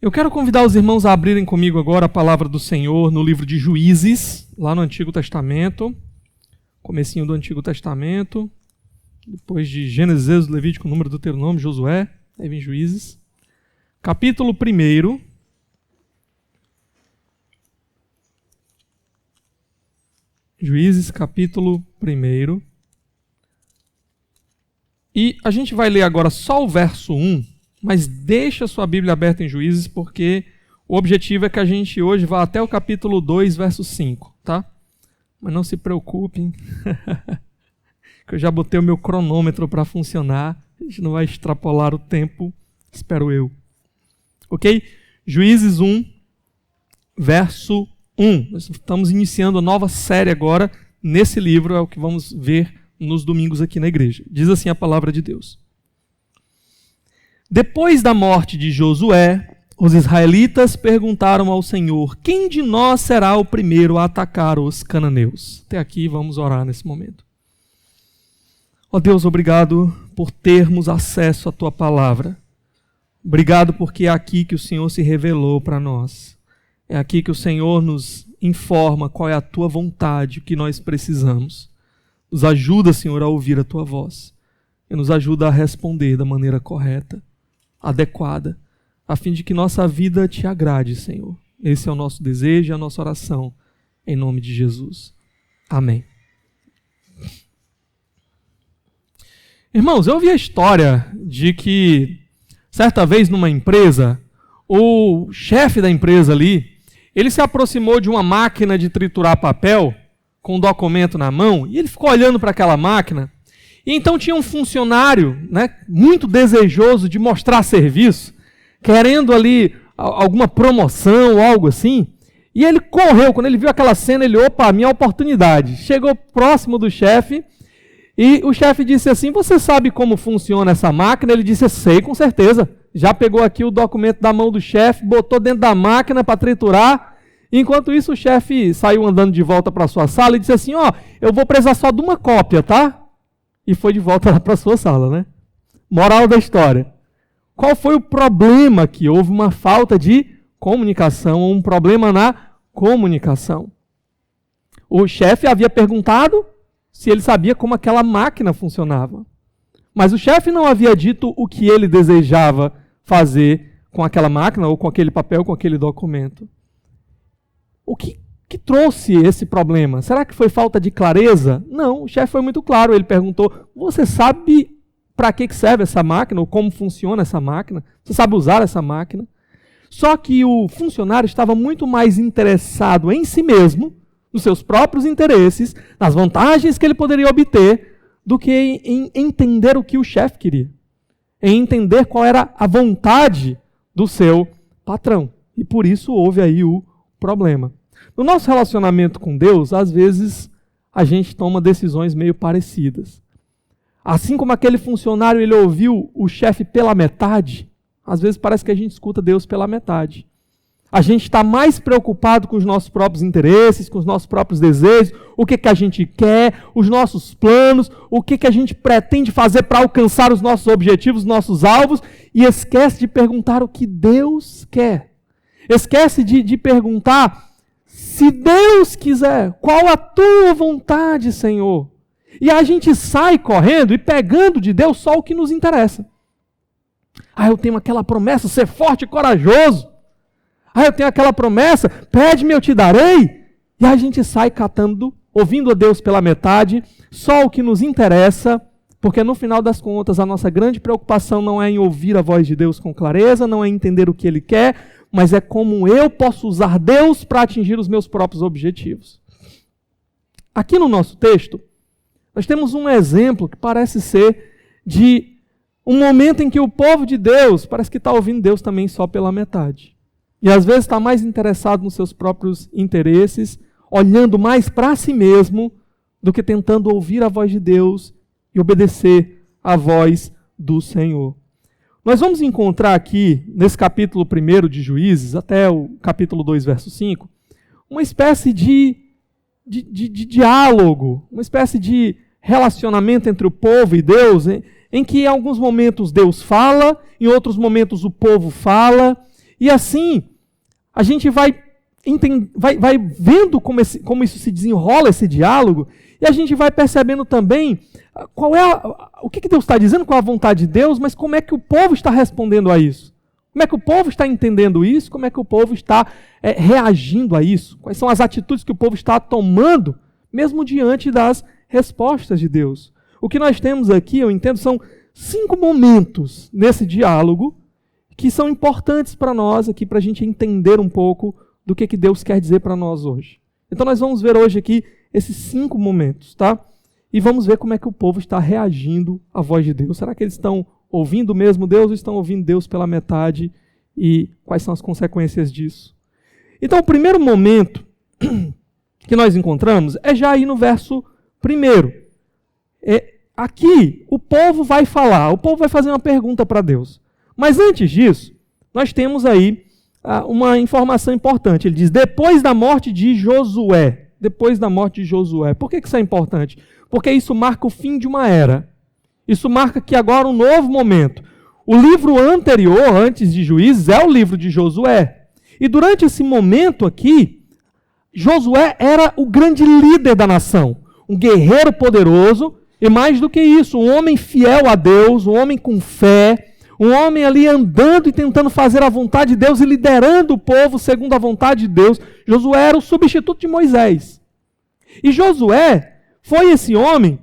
Eu quero convidar os irmãos a abrirem comigo agora a palavra do Senhor no livro de Juízes, lá no Antigo Testamento, comecinho do Antigo Testamento, depois de Gênesis, Êxodo, Levítico, Número, Deuteronômio, Josué, aí vem Juízes, capítulo 1. Juízes, capítulo 1. E a gente vai ler agora só o verso 1, mas deixa a sua Bíblia aberta em Juízes, porque o objetivo é que a gente hoje vá até o capítulo 2, verso 5, tá? Mas não se preocupem, que eu já botei o meu cronômetro para funcionar, a gente não vai extrapolar o tempo, espero eu. Ok? Juízes 1, verso 1. Nós estamos iniciando a nova série agora nesse livro, é o que vamos ver nos domingos aqui na igreja. Diz assim a palavra de Deus. Depois da morte de Josué, os israelitas perguntaram ao Senhor: quem de nós será o primeiro a atacar os cananeus? Até aqui vamos orar nesse momento. Ó Deus, obrigado por termos acesso à Tua palavra. Obrigado porque é aqui que o Senhor se revelou para nós. É aqui que o Senhor nos informa qual é a Tua vontade, o que nós precisamos. Nos ajuda, Senhor, a ouvir a Tua voz. E nos ajuda a responder da maneira correta, adequada, a fim de que nossa vida Te agrade, Senhor. Esse é o nosso desejo e a nossa oração, em nome de Jesus. Amém. Irmãos, eu ouvi a história de que, certa vez numa empresa, o chefe da empresa ali, ele se aproximou de uma máquina de triturar papel, com um documento na mão, e ele ficou olhando para aquela máquina, e então tinha um funcionário, muito desejoso de mostrar serviço, querendo ali alguma promoção ou algo assim, e ele correu, quando ele viu aquela cena, ele, opa, minha oportunidade. Chegou próximo do chefe, e o chefe disse assim: você sabe como funciona essa máquina? Ele disse: sei, com certeza. Já pegou aqui o documento da mão do chefe, botou dentro da máquina para triturar. Enquanto isso, o chefe saiu andando de volta para a sua sala e disse assim: eu vou precisar só de uma cópia, tá? E foi de volta lá para a sua sala, né? Moral da história. Qual foi o problema aqui? Houve uma falta de comunicação, ou um problema na comunicação. O chefe havia perguntado se ele sabia como aquela máquina funcionava. Mas o chefe não havia dito o que ele desejava fazer com aquela máquina, ou com aquele papel, com aquele documento. O que trouxe esse problema? Será que foi falta de clareza? Não, o chefe foi muito claro. Ele perguntou: você sabe para que serve essa máquina? Ou como funciona essa máquina? Você sabe usar essa máquina? Só que o funcionário estava muito mais interessado em si mesmo, nos seus próprios interesses, nas vantagens que ele poderia obter, do que em entender o que o chefe queria. Em entender qual era a vontade do seu patrão. E por isso houve aí o problema. No nosso relacionamento com Deus, às vezes a gente toma decisões meio parecidas. Assim como aquele funcionário, ele ouviu o chefe pela metade, às vezes parece que a gente escuta Deus pela metade. A gente está mais preocupado com os nossos próprios interesses, com os nossos próprios desejos, o que a gente quer, os nossos planos, o que a gente pretende fazer para alcançar os nossos objetivos, os nossos alvos, e esquece de perguntar o que Deus quer. Esquece de perguntar: se Deus quiser, qual a tua vontade, Senhor? E a gente sai correndo e pegando de Deus só o que nos interessa. Eu tenho aquela promessa, ser forte e corajoso. Eu tenho aquela promessa, pede-me, eu te darei. E a gente sai catando, ouvindo a Deus pela metade, só o que nos interessa, porque no final das contas a nossa grande preocupação não é em ouvir a voz de Deus com clareza, não é em entender o que Ele quer, mas é como eu posso usar Deus para atingir os meus próprios objetivos. Aqui no nosso texto, nós temos um exemplo que parece ser de um momento em que o povo de Deus parece que está ouvindo Deus também só pela metade. E às vezes está mais interessado nos seus próprios interesses, olhando mais para si mesmo, do que tentando ouvir a voz de Deus e obedecer à voz do Senhor. Nós vamos encontrar aqui, nesse capítulo 1 de Juízes, até o capítulo 2, verso 5, uma espécie de diálogo, uma espécie de relacionamento entre o povo e Deus, em que em alguns momentos Deus fala, em outros momentos o povo fala, E assim, a gente vai vendo como isso se desenrola, esse diálogo, e a gente vai percebendo também o que Deus está dizendo, qual é a vontade de Deus, mas como é que o povo está respondendo a isso. Como é que o povo está entendendo isso, como é que o povo está reagindo a isso, quais são as atitudes que o povo está tomando, mesmo diante das respostas de Deus. O que nós temos aqui, eu entendo, são 5 momentos nesse diálogo que são importantes para nós aqui, para a gente entender um pouco do que Deus quer dizer para nós hoje. Então nós vamos ver hoje aqui esses 5 momentos, tá? E vamos ver como é que o povo está reagindo à voz de Deus. Será que eles estão ouvindo mesmo Deus ou estão ouvindo Deus pela metade? E quais são as consequências disso? Então o primeiro momento que nós encontramos é já aí no verso 1. Aqui o povo vai falar, o povo vai fazer uma pergunta para Deus. Mas antes disso, nós temos aí uma informação importante. Ele diz, depois da morte de Josué. Depois da morte de Josué. Por que isso é importante? Porque isso marca o fim de uma era. Isso marca que agora um novo momento. O livro anterior, antes de Juízes, é o livro de Josué. E durante esse momento aqui, Josué era o grande líder da nação. Um guerreiro poderoso e mais do que isso, um homem fiel a Deus, um homem com fé, um homem ali andando e tentando fazer a vontade de Deus e liderando o povo segundo a vontade de Deus. Josué era o substituto de Moisés. E Josué foi esse homem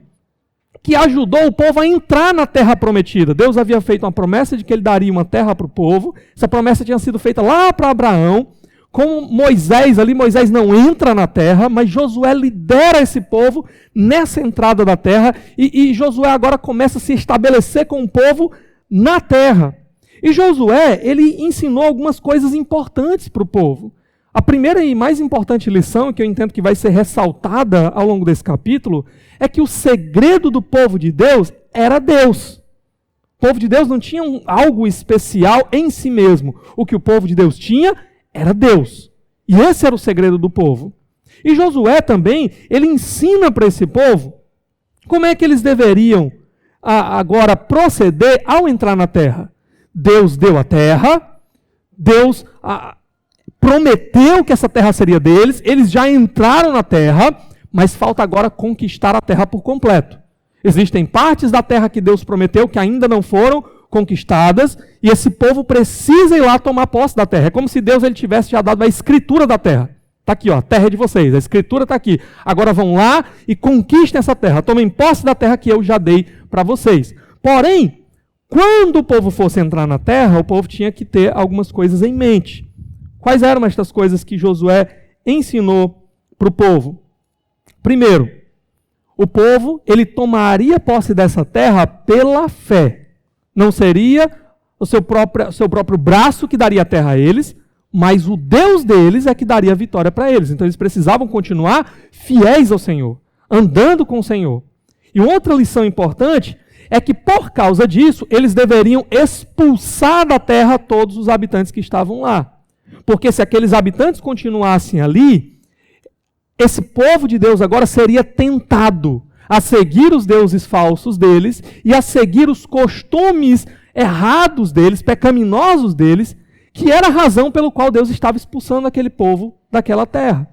que ajudou o povo a entrar na terra prometida. Deus havia feito uma promessa de que ele daria uma terra para o povo. Essa promessa tinha sido feita lá para Abraão. Com Moisés ali, Moisés não entra na terra, mas Josué lidera esse povo nessa entrada da terra. E Josué agora começa a se estabelecer com o povo na terra. E Josué, ele ensinou algumas coisas importantes para o povo. A primeira e mais importante lição, que eu entendo que vai ser ressaltada ao longo desse capítulo, é que o segredo do povo de Deus era Deus. O povo de Deus não tinha algo especial em si mesmo. O que o povo de Deus tinha era Deus. E esse era o segredo do povo. E Josué também, ele ensina para esse povo como é que eles deveriam agora proceder ao entrar na terra. Deus deu a terra, Deus prometeu que essa terra seria deles, eles já entraram na terra, mas falta agora conquistar a terra por completo. Existem partes da terra que Deus prometeu que ainda não foram conquistadas, e esse povo precisa ir lá tomar posse da terra. É como se Deus ele tivesse já dado a escritura da terra. Está aqui, ó, a terra é de vocês, a escritura está aqui. Agora vão lá e conquistem essa terra, tomem posse da terra que eu já dei para vocês. Porém, quando o povo fosse entrar na terra, o povo tinha que ter algumas coisas em mente. Quais eram estas coisas que Josué ensinou para o povo? Primeiro, o povo ele tomaria posse dessa terra pela fé. Não seria o seu próprio braço que daria a terra a eles, mas o Deus deles é que daria a vitória para eles. Então eles precisavam continuar fiéis ao Senhor, andando com o Senhor. E outra lição importante é que por causa disso, eles deveriam expulsar da terra todos os habitantes que estavam lá. Porque se aqueles habitantes continuassem ali, esse povo de Deus agora seria tentado a seguir os deuses falsos deles e a seguir os costumes errados deles, pecaminosos deles, que era a razão pelo qual Deus estava expulsando aquele povo daquela terra.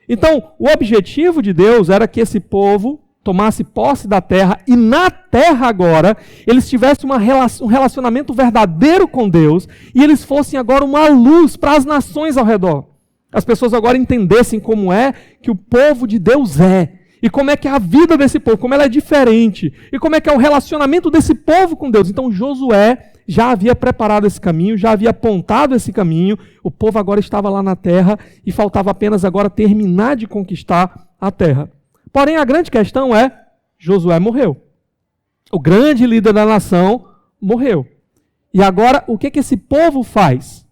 Então, o objetivo de Deus era que esse povo tomasse posse da terra e na terra agora eles tivessem um relacionamento verdadeiro com Deus e eles fossem agora uma luz para as nações ao redor. As pessoas agora entendessem como é que o povo de Deus é. E como é que é a vida desse povo, como ela é diferente. E como é que é o relacionamento desse povo com Deus. Então Josué já havia preparado esse caminho, já havia apontado esse caminho. O povo agora estava lá na terra e faltava apenas agora terminar de conquistar a terra. Porém, a grande questão é, Josué morreu. O grande líder da nação morreu. E agora, o que esse povo faz?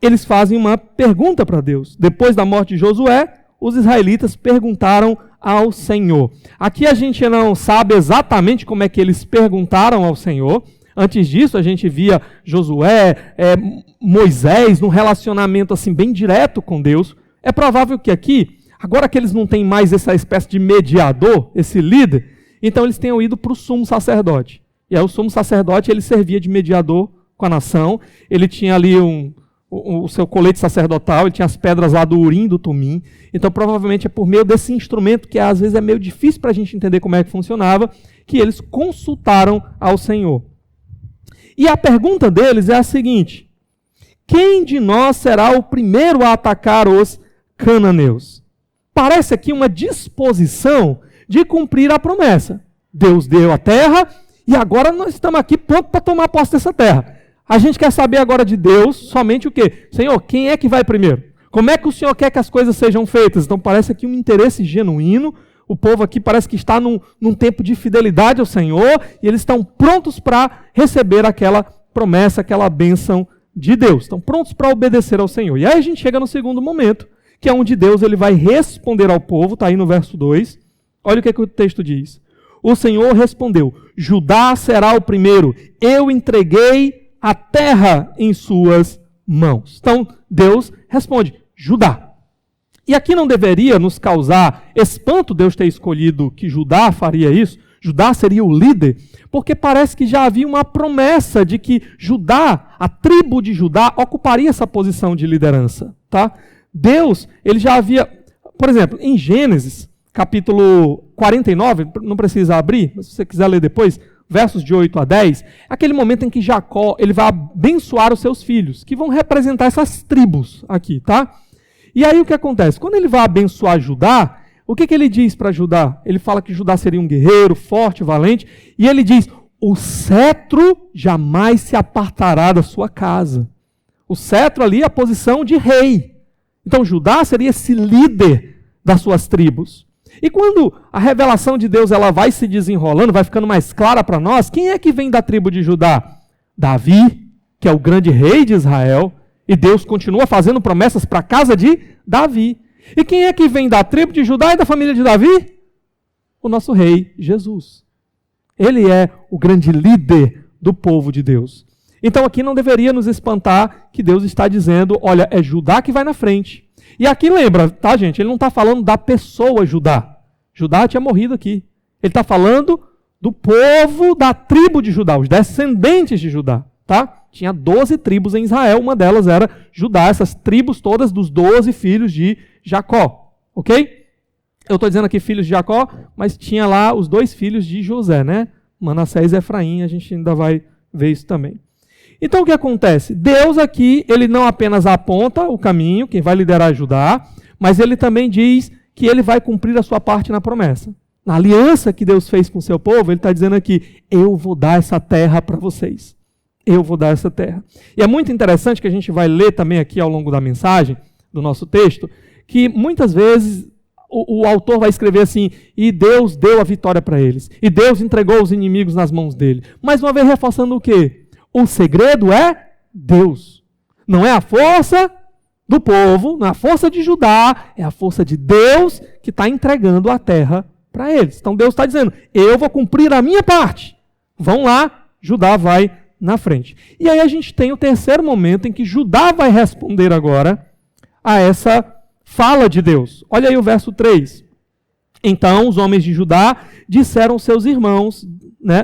Eles fazem uma pergunta para Deus. Depois da morte de Josué, os israelitas perguntaram ao Senhor. Aqui a gente não sabe exatamente como é que eles perguntaram ao Senhor. Antes disso, a gente via Josué, Moisés, num relacionamento assim bem direto com Deus. É provável que aqui, agora que eles não têm mais essa espécie de mediador, esse líder, então eles tenham ido para o sumo sacerdote. E aí o sumo sacerdote ele servia de mediador com a nação. Ele tinha ali o seu colete sacerdotal, ele tinha as pedras lá do Urim, do Tumim. Então, provavelmente é por meio desse instrumento, que às vezes é meio difícil para a gente entender como é que funcionava, que eles consultaram ao Senhor. E a pergunta deles é a seguinte: quem de nós será o primeiro a atacar os cananeus? Parece aqui uma disposição de cumprir a promessa. Deus deu a terra e agora nós estamos aqui pronto para tomar posse dessa terra. A gente quer saber agora de Deus somente o quê? Senhor, quem é que vai primeiro? Como é que o Senhor quer que as coisas sejam feitas? Então parece aqui um interesse genuíno. O povo aqui parece que está num tempo de fidelidade ao Senhor e eles estão prontos para receber aquela promessa, aquela bênção de Deus. Estão prontos para obedecer ao Senhor. E aí a gente chega no segundo momento, que é onde Deus ele vai responder ao povo. Está aí no verso 2. Olha o que o texto diz. O Senhor respondeu: Judá será o primeiro. Eu entreguei a terra em suas mãos. Então, Deus responde: Judá. E aqui não deveria nos causar espanto Deus ter escolhido que Judá faria isso. Judá seria o líder, porque parece que já havia uma promessa de que Judá, a tribo de Judá, ocuparia essa posição de liderança. Tá? Deus, ele já havia, por exemplo, em Gênesis, capítulo 49, não precisa abrir, mas se você quiser ler depois, versos de 8 a 10, aquele momento em que Jacó ele vai abençoar os seus filhos, que vão representar essas tribos aqui, tá? E aí o que acontece? Quando ele vai abençoar Judá, o que ele diz para Judá? Ele fala que Judá seria um guerreiro, forte, valente, e ele diz: o cetro jamais se apartará da sua casa. O cetro ali é a posição de rei. Então Judá seria esse líder das suas tribos. E quando a revelação de Deus ela vai se desenrolando, vai ficando mais clara para nós, quem é que vem da tribo de Judá? Davi, que é o grande rei de Israel, e Deus continua fazendo promessas para a casa de Davi. E quem é que vem da tribo de Judá e da família de Davi? O nosso rei, Jesus. Ele é o grande líder do povo de Deus. Então aqui não deveria nos espantar que Deus está dizendo: olha, é Judá que vai na frente. E aqui lembra, tá, gente? Ele não está falando da pessoa Judá. Judá tinha morrido aqui. Ele está falando do povo da tribo de Judá, os descendentes de Judá, tá? Tinha 12 tribos em Israel, uma delas era Judá, essas tribos todas dos 12 filhos de Jacó, ok? Eu estou dizendo aqui filhos de Jacó, mas tinha lá os 2 filhos de José, né? Manassés e Efraim, a gente ainda vai ver isso também. Então o que acontece? Deus aqui, ele não apenas aponta o caminho, quem vai liderar Judá, mas ele também diz que ele vai cumprir a sua parte na promessa. Na aliança que Deus fez com o seu povo, ele está dizendo aqui: eu vou dar essa terra para vocês. Eu vou dar essa terra. E é muito interessante que a gente vai ler também aqui ao longo da mensagem, do nosso texto, que muitas vezes o autor vai escrever assim: e Deus deu a vitória para eles. E Deus entregou os inimigos nas mãos dele. Mais uma vez reforçando o quê? O segredo é Deus. Não é a força do povo, não é a força de Judá, é a força de Deus que está entregando a terra para eles. Então Deus está dizendo: eu vou cumprir a minha parte. Vão lá, Judá vai na frente. E aí a gente tem o terceiro momento em que Judá vai responder agora a essa fala de Deus. Olha aí o verso 3. Então os homens de Judá disseram aos seus irmãos, né,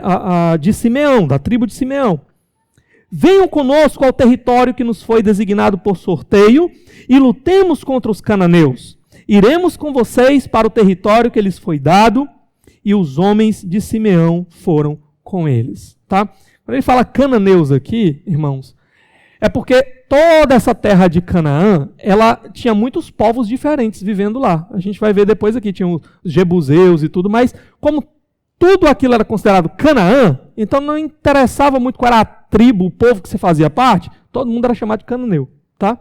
de Simeão, da tribo de Simeão: venham conosco ao território que nos foi designado por sorteio e lutemos contra os cananeus. Iremos com vocês para o território que lhes foi dado. E os homens de Simeão foram com eles. Tá? Quando ele fala cananeus aqui, irmãos, é porque toda essa terra de Canaã, ela tinha muitos povos diferentes vivendo lá. A gente vai ver depois aqui, tinha os jebuseus e tudo, mas como tudo aquilo era considerado Canaã, então não interessava muito qual era a tribo, o povo que você fazia parte, todo mundo era chamado de cananeu, tá?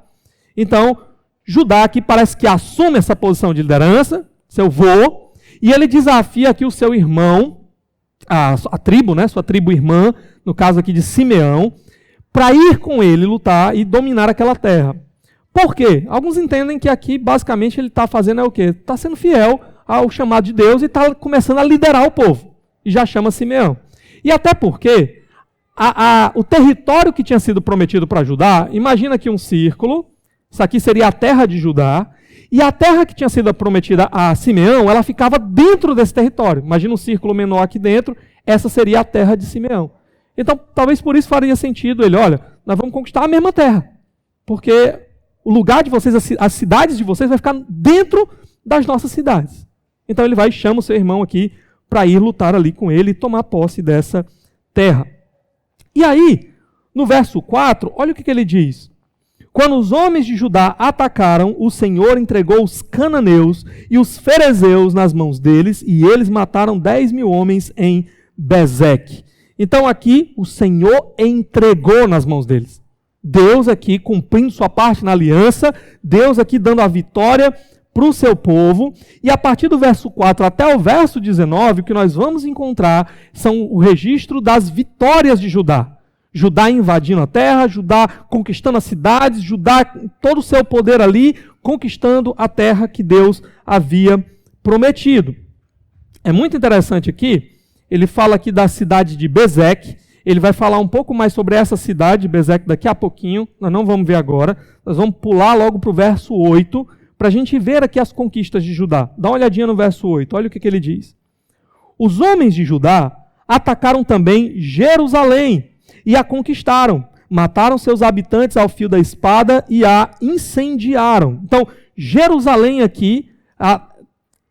Então, Judá aqui parece que assume essa posição de liderança, seu vô, e ele desafia aqui o seu irmão, a tribo, né, sua tribo irmã, no caso aqui de Simeão, para ir com ele lutar e dominar aquela terra. Por quê? Alguns entendem que aqui, basicamente, ele está fazendo o quê? Está sendo fiel ao chamado de Deus e está começando a liderar o povo. E já chama Simeão. E até porque o território que tinha sido prometido para Judá, imagina aqui um círculo, isso aqui seria a terra de Judá, e a terra que tinha sido prometida a Simeão, ela ficava dentro desse território. Imagina um círculo menor aqui dentro, essa seria a terra de Simeão. Então, talvez por isso faria sentido ele, olha, nós vamos conquistar a mesma terra, porque o lugar de vocês, as cidades de vocês vai ficar dentro das nossas cidades. Então ele vai e chama o seu irmão aqui para ir lutar ali com ele e tomar posse dessa terra. E aí, no verso 4, olha o que ele diz. Quando os homens de Judá atacaram, o Senhor entregou os cananeus e os ferezeus nas mãos deles, e eles mataram 10.000 homens em Bezeque. Então aqui, o Senhor entregou nas mãos deles. Deus aqui cumprindo sua parte na aliança, Deus aqui dando a vitória para o seu povo. E a partir do verso 4 até o verso 19, o que nós vamos encontrar são o registro das vitórias de Judá. Judá invadindo a terra, Judá conquistando as cidades, Judá, todo o seu poder ali, conquistando a terra que Deus havia prometido. É muito interessante aqui, ele fala aqui da cidade de Bezeque, ele vai falar um pouco mais sobre essa cidade de Bezeque daqui a pouquinho, nós não vamos ver agora, nós vamos pular logo para o verso 8, para a gente ver aqui as conquistas de Judá. Dá uma olhadinha no verso 8, olha o que ele diz. Os homens de Judá atacaram também Jerusalém, e a conquistaram, mataram seus habitantes ao fio da espada e a incendiaram. Então, Jerusalém aqui,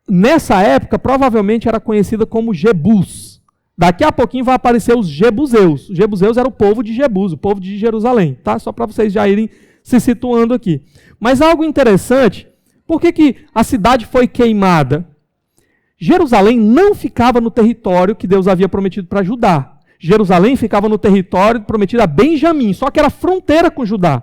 nessa época, provavelmente era conhecida como Jebus. Daqui a pouquinho vai aparecer os Jebuseus. Os Jebuseus era o povo de Jebus, o povo de Jerusalém, tá? Só para vocês já irem se situando aqui. Mas algo interessante, por que a cidade foi queimada? Jerusalém não ficava no território que Deus havia prometido para Judá. Jerusalém ficava no território prometido a Benjamim, só que era fronteira com Judá.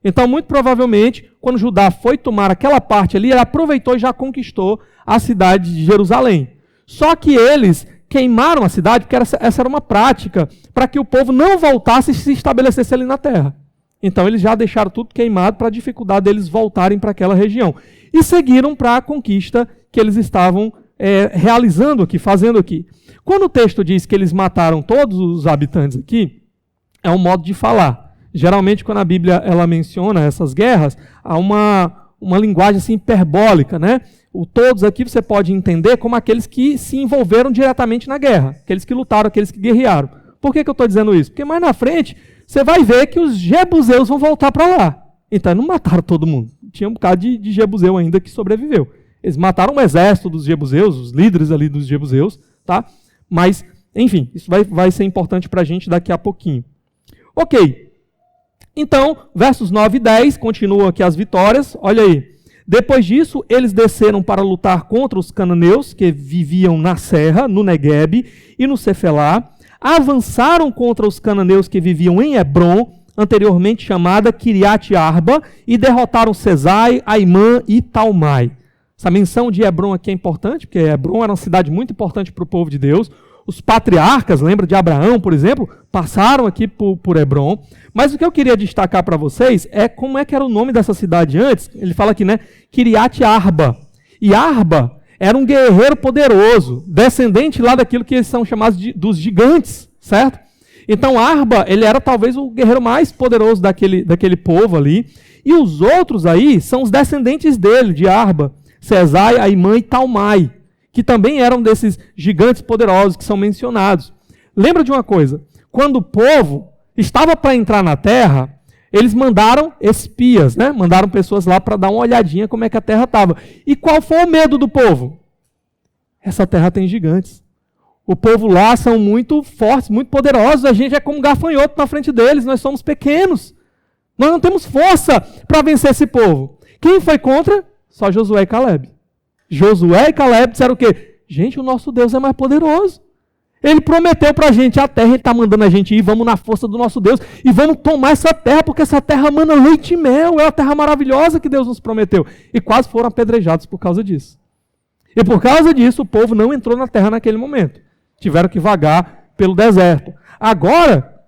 Então, muito provavelmente, quando Judá foi tomar aquela parte ali, ele aproveitou e já conquistou a cidade de Jerusalém. Só que eles queimaram a cidade, porque essa era uma prática, para que o povo não voltasse e se estabelecesse ali na terra. Então, eles já deixaram tudo queimado para a dificuldade deles voltarem para aquela região. E seguiram para a conquista que eles estavam realizando aqui, fazendo aqui. Quando o texto diz que eles mataram todos os habitantes aqui, é um modo de falar. Geralmente, quando a Bíblia ela menciona essas guerras, há uma linguagem assim, hiperbólica, né? O todos aqui você pode entender como aqueles que se envolveram diretamente na guerra, aqueles que lutaram, aqueles que guerrearam. Por que eu estou dizendo isso? Porque mais na frente, você vai ver que os jebuseus vão voltar para lá. Então, não mataram todo mundo. Tinha um bocado de jebuseu ainda que sobreviveu. Eles mataram o exército dos jebuseus, os líderes ali dos jebuseus, tá? Mas, enfim, isso vai ser importante para a gente daqui a pouquinho. Ok. Então, versos 9 e 10, continuam aqui as vitórias. Olha aí. Depois disso, eles desceram para lutar contra os cananeus, que viviam na serra, no Neguebe e no Cefelá. Avançaram contra os cananeus que viviam em Hebron, anteriormente chamada Kiriat Arba, e derrotaram Sesai, Aimã e Talmai. Essa menção de Hebron aqui é importante, porque Hebron era uma cidade muito importante para o povo de Deus. Os patriarcas, lembra de Abraão, por exemplo, passaram aqui por Hebron. Mas o que eu queria destacar para vocês é como é que era o nome dessa cidade antes. Ele fala aqui, né? Kiriat Arba. E Arba era um guerreiro poderoso, descendente lá daquilo que eles são chamados dos gigantes, certo? Então Arba, ele era talvez o guerreiro mais poderoso daquele povo ali. E os outros aí são os descendentes dele, de Arba. Sesai, Aimã e Talmai, que também eram desses gigantes poderosos que são mencionados. Lembra de uma coisa, quando o povo estava para entrar na terra, eles mandaram espias, né? Mandaram pessoas lá para dar uma olhadinha como é que a terra estava. E qual foi o medo do povo? Essa terra tem gigantes. O povo lá são muito fortes, muito poderosos, a gente é como gafanhoto na frente deles, nós somos pequenos. Nós não temos força para vencer esse povo. Quem foi contra? Só Josué e Caleb. Josué e Caleb disseram o quê? Gente, o nosso Deus é mais poderoso. Ele prometeu para a gente a terra, ele está mandando a gente ir, vamos na força do nosso Deus e vamos tomar essa terra, porque essa terra mana leite e mel, é a terra maravilhosa que Deus nos prometeu. E quase foram apedrejados por causa disso. E por causa disso, o povo não entrou na terra naquele momento. Tiveram que vagar pelo deserto. Agora,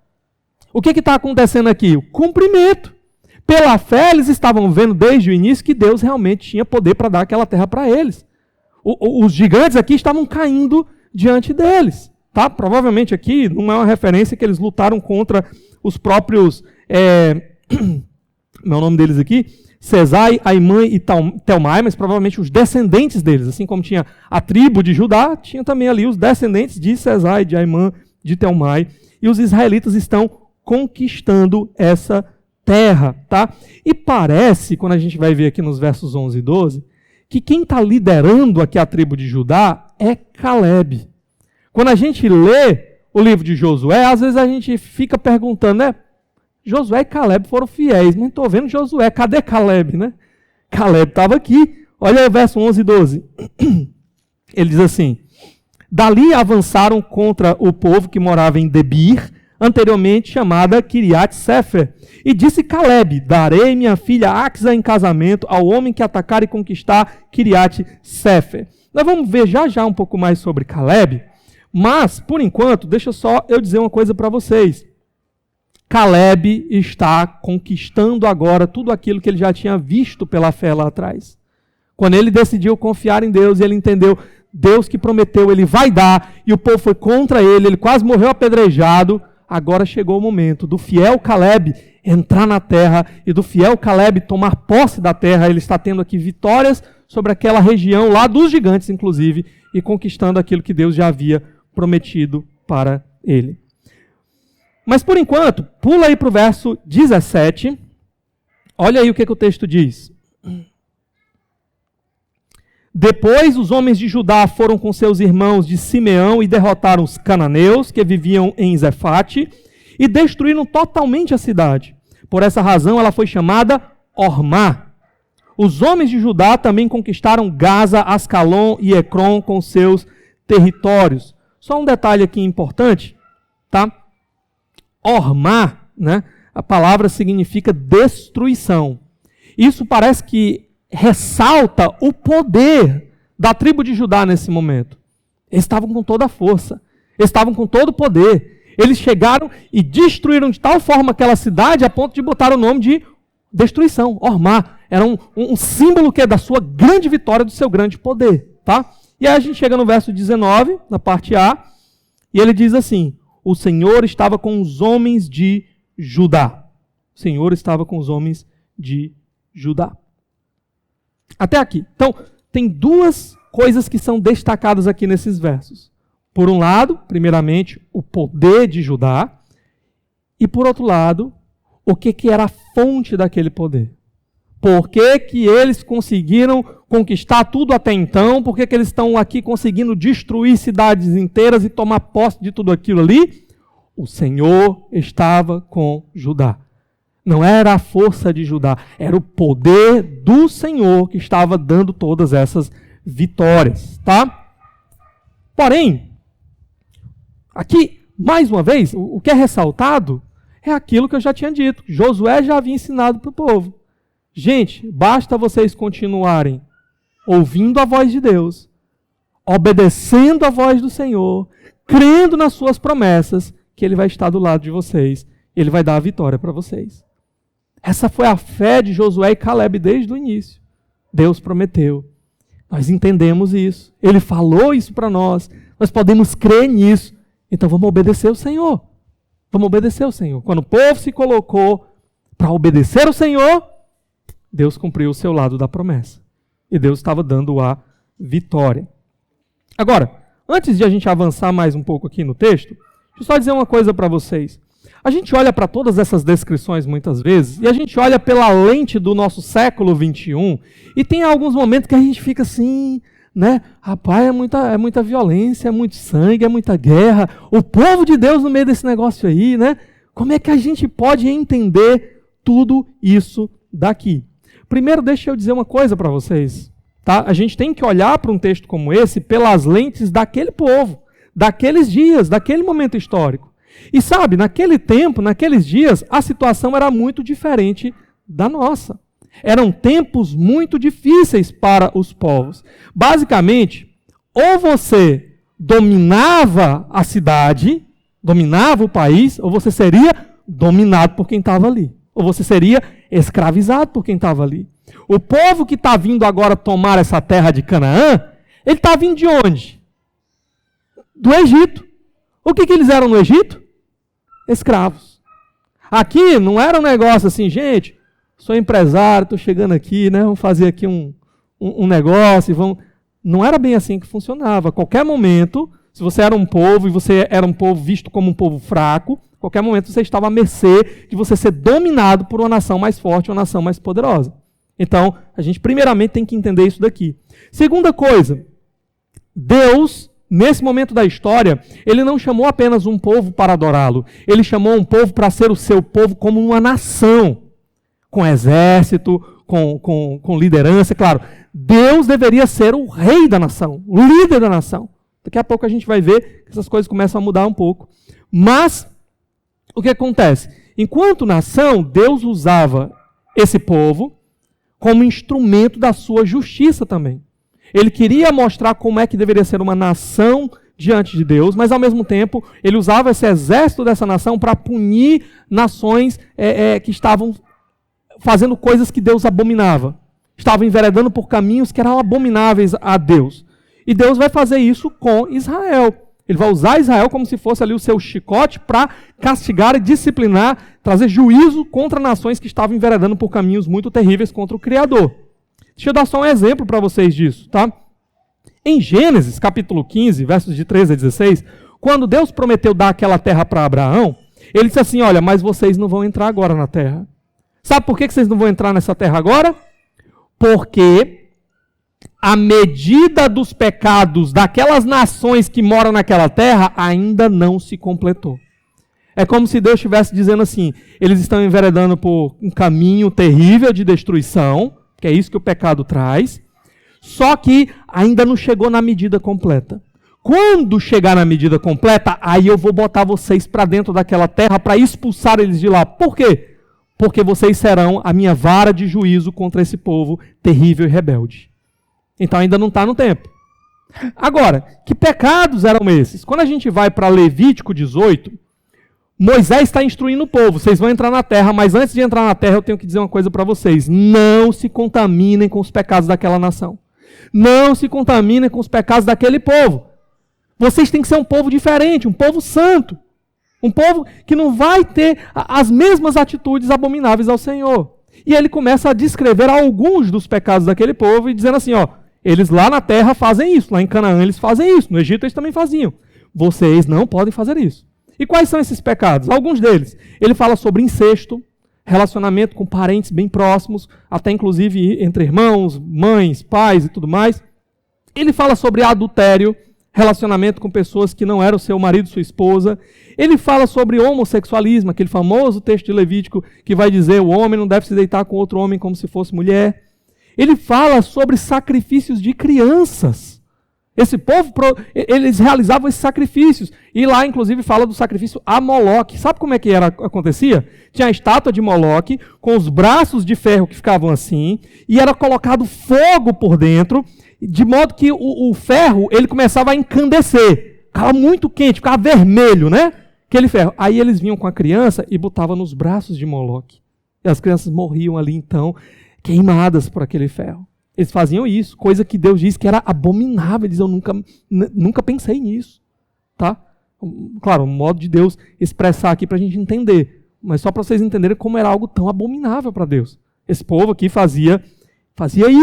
o que está acontecendo aqui? O cumprimento. Pela fé, eles estavam vendo desde o início que Deus realmente tinha poder para dar aquela terra para eles. Os gigantes aqui estavam caindo diante deles. Tá? Provavelmente aqui não é uma referência que eles lutaram contra os próprios... meu nome deles aqui, Sesai, Aimã e Talmai, mas provavelmente os descendentes deles. Assim como tinha a tribo de Judá, tinha também ali os descendentes de Sesai, de Aimã, de Talmai e os israelitas estão conquistando essa terra, tá? E parece, quando a gente vai ver aqui nos versos 11 e 12, que quem está liderando aqui a tribo de Judá é Calebe. Quando a gente lê o livro de Josué, às vezes a gente fica perguntando, né? Josué e Calebe foram fiéis, mas não estou vendo Josué, cadê Calebe, né? Calebe estava aqui, olha o verso 11 e 12. Ele diz assim: dali avançaram contra o povo que morava em Debir, anteriormente chamada Kiriat Sefer. E disse Calebe: darei minha filha Axa em casamento ao homem que atacar e conquistar Kiriat Sefer. Nós vamos ver já um pouco mais sobre Calebe, mas, por enquanto, deixa só eu dizer uma coisa para vocês. Calebe está conquistando agora tudo aquilo que ele já tinha visto pela fé lá atrás. Quando ele decidiu confiar em Deus, ele entendeu, Deus que prometeu, ele vai dar, e o povo foi contra ele, ele quase morreu apedrejado. Agora chegou o momento do fiel Calebe entrar na terra e do fiel Calebe tomar posse da terra. Ele está tendo aqui vitórias sobre aquela região lá dos gigantes, inclusive, e conquistando aquilo que Deus já havia prometido para ele. Mas por enquanto, pula aí para o verso 17. Olha aí o que o texto diz. Depois os homens de Judá foram com seus irmãos de Simeão e derrotaram os cananeus que viviam em Zefate e destruíram totalmente a cidade. Por essa razão ela foi chamada Ormá. Os homens de Judá também conquistaram Gaza, Ascalon e Ecrom com seus territórios. Só um detalhe aqui importante, tá? Ormá, né? A palavra significa destruição. Isso parece que ressalta o poder da tribo de Judá nesse momento. Eles estavam com toda a força, eles estavam com todo o poder. Eles chegaram e destruíram de tal forma aquela cidade a ponto de botar o nome de destruição. Ormá era um símbolo que é da sua grande vitória, do seu grande poder, tá? E aí a gente chega no verso 19, na parte A, e ele diz assim: o Senhor estava com os homens de Judá. O Senhor estava com os homens de Judá. Até aqui. Então, tem duas coisas que são destacadas aqui nesses versos. Por um lado, primeiramente, o poder de Judá. E por outro lado, o que era a fonte daquele poder. Por que eles conseguiram conquistar tudo até então? Por que eles estão aqui conseguindo destruir cidades inteiras e tomar posse de tudo aquilo ali? O Senhor estava com Judá. Não era a força de Judá, era o poder do Senhor que estava dando todas essas vitórias, tá? Porém, aqui, mais uma vez, o que é ressaltado é aquilo que eu já tinha dito. Josué já havia ensinado para o povo. Gente, basta vocês continuarem ouvindo a voz de Deus, obedecendo a voz do Senhor, crendo nas suas promessas, que Ele vai estar do lado de vocês. Ele vai dar a vitória para vocês. Essa foi a fé de Josué e Calebe desde o início. Deus prometeu. Nós entendemos isso. Ele falou isso para nós. Nós podemos crer nisso. Então vamos obedecer o Senhor. Vamos obedecer o Senhor. Quando o povo se colocou para obedecer o Senhor, Deus cumpriu o seu lado da promessa. E Deus estava dando a vitória. Agora, antes de a gente avançar mais um pouco aqui no texto, deixa eu só dizer uma coisa para vocês. A gente olha para todas essas descrições muitas vezes, e a gente olha pela lente do nosso século 21, e tem alguns momentos que a gente fica assim, né? Rapaz, é muita violência, é muito sangue, é muita guerra. O povo de Deus no meio desse negócio aí, né? Como é que a gente pode entender tudo isso daqui? Primeiro, deixa eu dizer uma coisa para vocês, tá? A gente tem que olhar para um texto como esse pelas lentes daquele povo, daqueles dias, daquele momento histórico. E sabe, naquele tempo, naqueles dias, a situação era muito diferente da nossa. Eram tempos muito difíceis para os povos. Basicamente, ou você dominava a cidade, dominava o país, ou você seria dominado por quem estava ali. Ou você seria escravizado por quem estava ali. O povo que está vindo agora tomar essa terra de Canaã, ele está vindo de onde? Do Egito. O que eles eram no Egito? Escravos. Aqui não era um negócio assim, gente, sou empresário, estou chegando aqui, né, vamos fazer aqui um negócio, vamos... Não era bem assim que funcionava. A qualquer momento, Se você era um povo e você era um povo visto como um povo fraco, a qualquer momento você estava à mercê de você ser dominado por uma nação mais forte, uma nação mais poderosa. Então, a gente primeiramente tem que entender isso daqui. Segunda coisa, Deus, nesse momento da história, ele não chamou apenas um povo para adorá-lo. Ele chamou um povo para ser o seu povo como uma nação, com exército, com liderança. Claro, Deus deveria ser o rei da nação, o líder da nação. Daqui a pouco a gente vai ver que essas coisas começam a mudar um pouco. Mas, o que acontece? Enquanto nação, Deus usava esse povo como instrumento da sua justiça também. Ele queria mostrar como é que deveria ser uma nação diante de Deus, mas ao mesmo tempo ele usava esse exército dessa nação para punir nações que estavam fazendo coisas que Deus abominava. Estavam enveredando por caminhos que eram abomináveis a Deus. E Deus vai fazer isso com Israel. Ele vai usar Israel como se fosse ali o seu chicote para castigar e disciplinar, trazer juízo contra nações que estavam enveredando por caminhos muito terríveis contra o Criador. Deixa eu dar só um exemplo para vocês disso, tá? Em Gênesis, capítulo 15, versos de 13 a 16, quando Deus prometeu dar aquela terra para Abraão, ele disse assim, olha, mas vocês não vão entrar agora na terra. Sabe por que vocês não vão entrar nessa terra agora? Porque a medida dos pecados daquelas nações que moram naquela terra ainda não se completou. É como se Deus estivesse dizendo assim, eles estão enveredando por um caminho terrível de destruição, que é isso que o pecado traz, só que ainda não chegou na medida completa. Quando chegar na medida completa, aí eu vou botar vocês para dentro daquela terra para expulsar eles de lá. Por quê? Porque vocês serão a minha vara de juízo contra esse povo terrível e rebelde. Então ainda não está no tempo. Agora, que pecados eram esses? Quando a gente vai para Levítico 18, Moisés está instruindo o povo, vocês vão entrar na terra, mas antes de entrar na terra eu tenho que dizer uma coisa para vocês, não se contaminem com os pecados daquela nação. Não se contaminem com os pecados daquele povo. Vocês têm que ser um povo diferente, um povo santo. Um povo que não vai ter as mesmas atitudes abomináveis ao Senhor. E ele começa a descrever alguns dos pecados daquele povo e dizendo assim, ó, eles lá na terra fazem isso, lá em Canaã eles fazem isso, no Egito eles também faziam. Vocês não podem fazer isso. E quais são esses pecados? Alguns deles. Ele fala sobre incesto, relacionamento com parentes bem próximos, até inclusive entre irmãos, mães, pais e tudo mais. Ele fala sobre adultério, relacionamento com pessoas que não eram seu marido, sua esposa. Ele fala sobre homossexualismo, aquele famoso texto de Levítico que vai dizer o homem não deve se deitar com outro homem como se fosse mulher. Ele fala sobre sacrifícios de crianças. Esse povo, eles realizavam esses sacrifícios. E lá, inclusive, fala do sacrifício a Moloque. Sabe como é que acontecia? Tinha a estátua de Moloque, com os braços de ferro que ficavam assim, e era colocado fogo por dentro, de modo que o ferro ele começava a encandecer. Ficava muito quente, ficava vermelho, né? Aquele ferro. Aí eles vinham com a criança e botavam nos braços de Moloque. E as crianças morriam ali, então, queimadas por aquele ferro. Eles faziam isso, coisa que Deus disse que era abominável. Ele diz, eu nunca pensei nisso. Tá? Claro, um modo de Deus expressar aqui para a gente entender. Mas só para vocês entenderem como era algo tão abominável para Deus. Esse povo aqui fazia